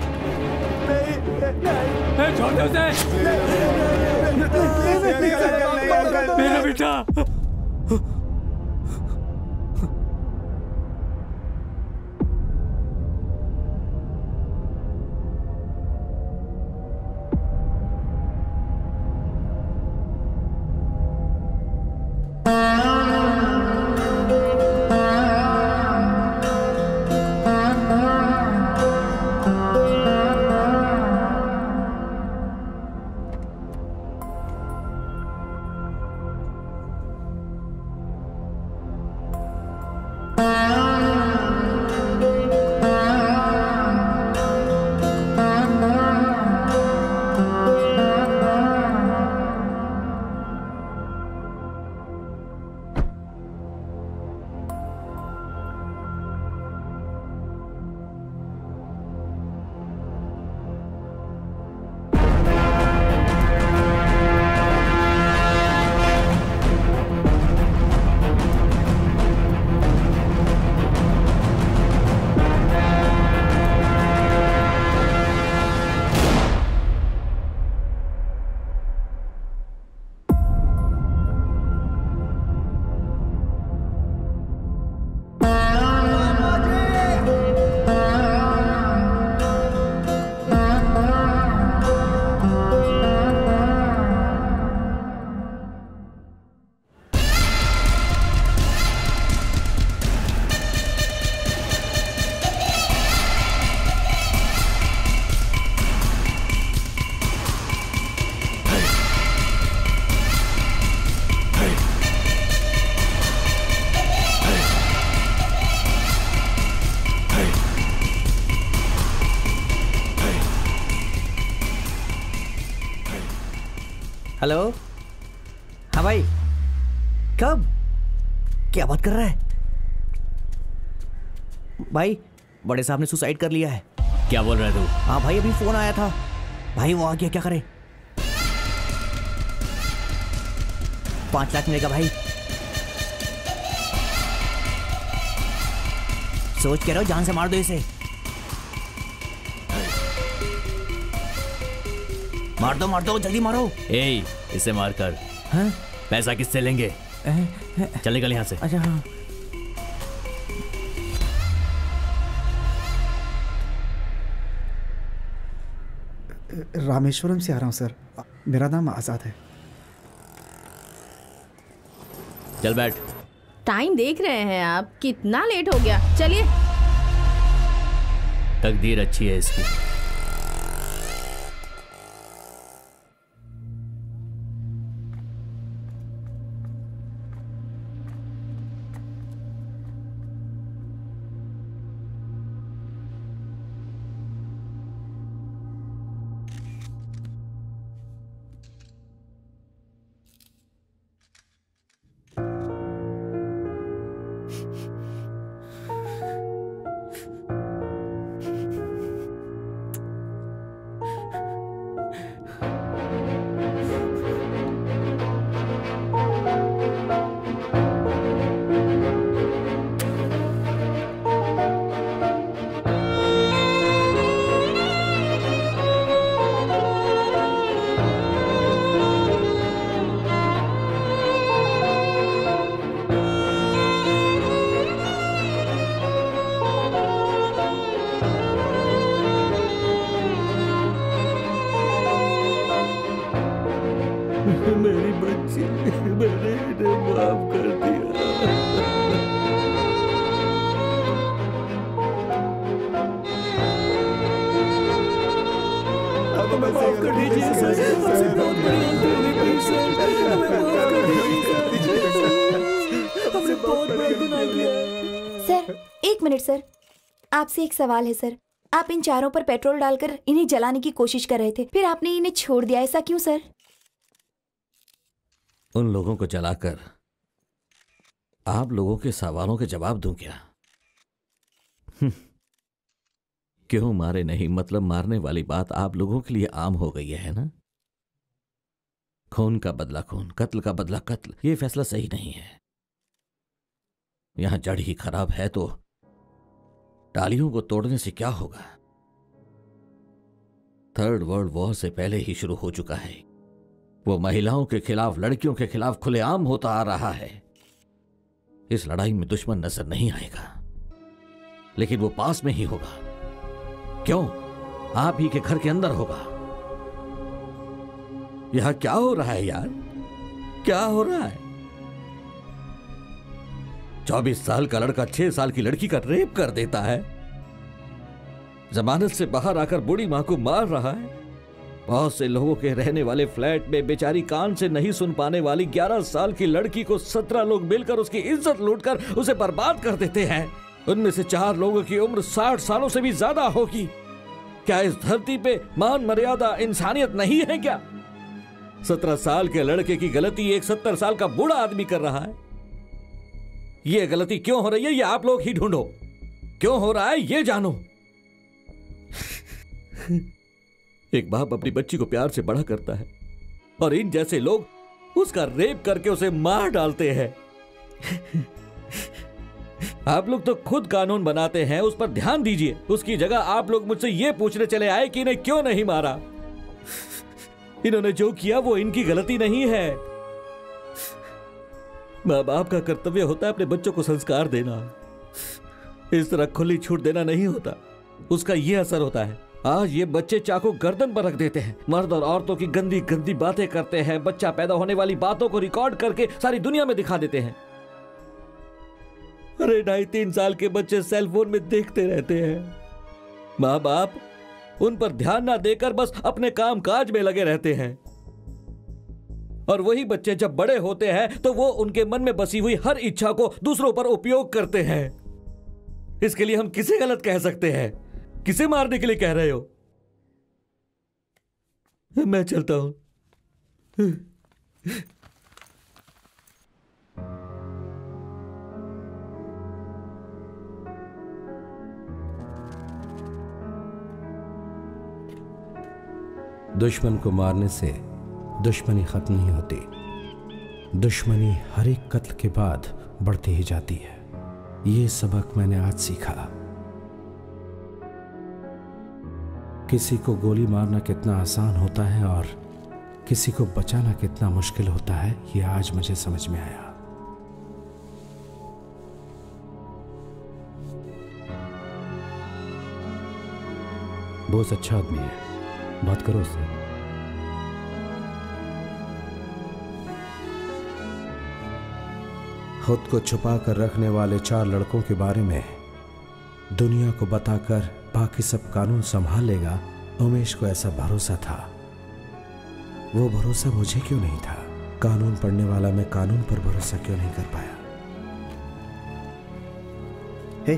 छोड़ दे उसे मेरा बेटा। हेलो, हाँ भाई, कब? क्या बात कर रहा है भाई? बड़े साहब ने सुसाइड कर लिया है। क्या बोल रहा है तू? हाँ भाई, अभी फोन आया था। भाई वो आ गया, क्या करे? 5 लाख मिलेगा भाई। सोच के रहो, जान से मार दो इसे। मार दो जल्दी मारो। ए, इसे मार कर। हाँ? पैसा किससे लेंगे? चल निकल यहाँ से। अच्छा हाँ। रामेश्वरम से आ रहा हूँ सर, मेरा नाम आजाद है। चल बैठ। टाइम देख रहे हैं आप, कितना लेट हो गया। चलिए। तकदीर अच्छी है इसकी। मेरी बच्ची, मैंने इन्हें माफ कर दिया। अब हमें माफ कर दीजिए सर, हमसे बहुत बड़ी गलती हो गई सर, हमें माफ कर दीजिए सर, हमने बहुत बड़ा गुनाह किया है। सर एक मिनट सर, आपसे एक सवाल है सर। आप इन चारों पर पेट्रोल डालकर इन्हें जलाने की कोशिश कर रहे थे, फिर आपने इन्हें छोड़ दिया, ऐसा क्यों सर? उन लोगों को जलाकर आप लोगों के सवालों के जवाब दूं क्या? क्यों मारे नहीं, मतलब मारने वाली बात आप लोगों के लिए आम हो गई है ना? खून का बदला खून, कत्ल का बदला कत्ल, ये फैसला सही नहीं है। यहां जड़ ही खराब है तो डालियों को तोड़ने से क्या होगा? थर्ड वर्ल्ड वॉर से पहले ही शुरू हो चुका है। वो महिलाओं के खिलाफ, लड़कियों के खिलाफ खुलेआम होता आ रहा है। इस लड़ाई में दुश्मन नजर नहीं आएगा, लेकिन वो पास में ही होगा। क्यों? आप ही के घर के अंदर होगा। यहां क्या हो रहा है यार? क्या हो रहा है? 24 साल का लड़का 6 साल की लड़की का रेप कर देता है। जमानत से बाहर आकर बूढ़ी मां को मार रहा है। बहुत से लोगों के रहने वाले फ्लैट में बेचारी कान से नहीं सुन पाने वाली 11 साल की लड़की को 17 लोग मिलकर उसकी इज्जत लूटकर उसे बर्बाद कर देते हैं। उनमें से 4 लोगों की उम्र 60 सालों से भी ज्यादा होगी। क्या इस धरती पे मान मर्यादा इंसानियत नहीं है क्या? 17 साल के लड़के की गलती एक 70 साल का बूढ़ा आदमी कर रहा है। यह गलती क्यों हो रही है, ये आप लोग ही ढूंढो। क्यों हो रहा है ये जानो। एक बाप अपनी बच्ची को प्यार से बड़ा करता है और इन जैसे लोग उसका रेप करके उसे मार डालते हैं। आप लोग तो खुद कानून बनाते हैं, उस पर ध्यान दीजिए। उसकी जगह आप लोग मुझसे यह पूछने चले आए कि इन्हें क्यों नहीं मारा। इन्होंने जो किया वो इनकी गलती नहीं है। माँ बाप का कर्तव्य होता है अपने बच्चों को संस्कार देना। इस तरह खुली छूट देना नहीं होता। उसका यह असर होता है। आज ये बच्चे चाकू गर्दन पर रख देते हैं, मर्द और औरतों की गंदी गंदी बातें करते हैं, बच्चा पैदा होने वाली बातों को रिकॉर्ड करके सारी दुनिया में दिखा देते हैं। अरे 2.5-3 साल के बच्चे सेल फोन में देखते रहते हैं। माँ बाप उन पर ध्यान ना देकर बस अपने काम काज में लगे रहते हैं। और वही बच्चे जब बड़े होते हैं तो वो उनके मन में बसी हुई हर इच्छा को दूसरों पर उपयोग करते हैं। इसके लिए हम किसे गलत कह सकते हैं? किसे मारने के लिए कह रहे हो? मैं चलता हूं। दुश्मन को मारने से दुश्मनी खत्म नहीं होती। दुश्मनी हर एक कत्ल के बाद बढ़ती ही जाती है। ये सबक मैंने आज सीखा। किसी को गोली मारना कितना आसान होता है और किसी को बचाना कितना मुश्किल होता है, ये आज मुझे समझ में आया। बहुत अच्छा आदमी है, बात करो उससे। खुद को छुपा कर रखने वाले 4 लड़कों के बारे में दुनिया को बताकर बाकी सब कानून संभाल लेगा, उमेश को ऐसा भरोसा था। वो भरोसा मुझे क्यों नहीं था? कानून पढ़ने वाला मैं कानून पर भरोसा क्यों नहीं कर पाया? हे,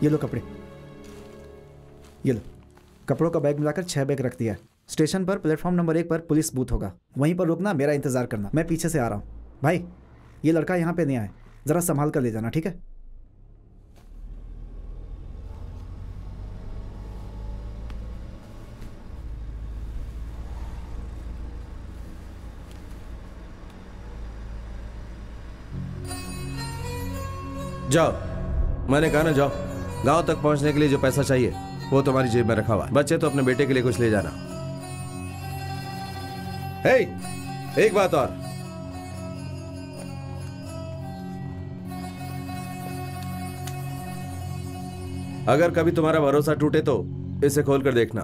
ये लो कपड़े, ये लो। कपड़ों का बैग मिलाकर 6 बैग रख दिया है। स्टेशन पर प्लेटफॉर्म नंबर 1 पर पुलिस बूथ होगा, वहीं पर रुकना, मेरा इंतजार करना। मैं पीछे से आ रहा हूँ। भाई, ये लड़का यहाँ पे नहीं आए, जरा संभाल कर ले जाना, ठीक है? जाओ, मैंने कहा ना जाओ। गांव तक पहुंचने के लिए जो पैसा चाहिए वो तुम्हारी जेब में रखा हुआ है। बच्चे तो अपने बेटे के लिए कुछ ले जाना। हे, एक बात और, अगर कभी तुम्हारा भरोसा टूटे तो इसे खोल कर देखना।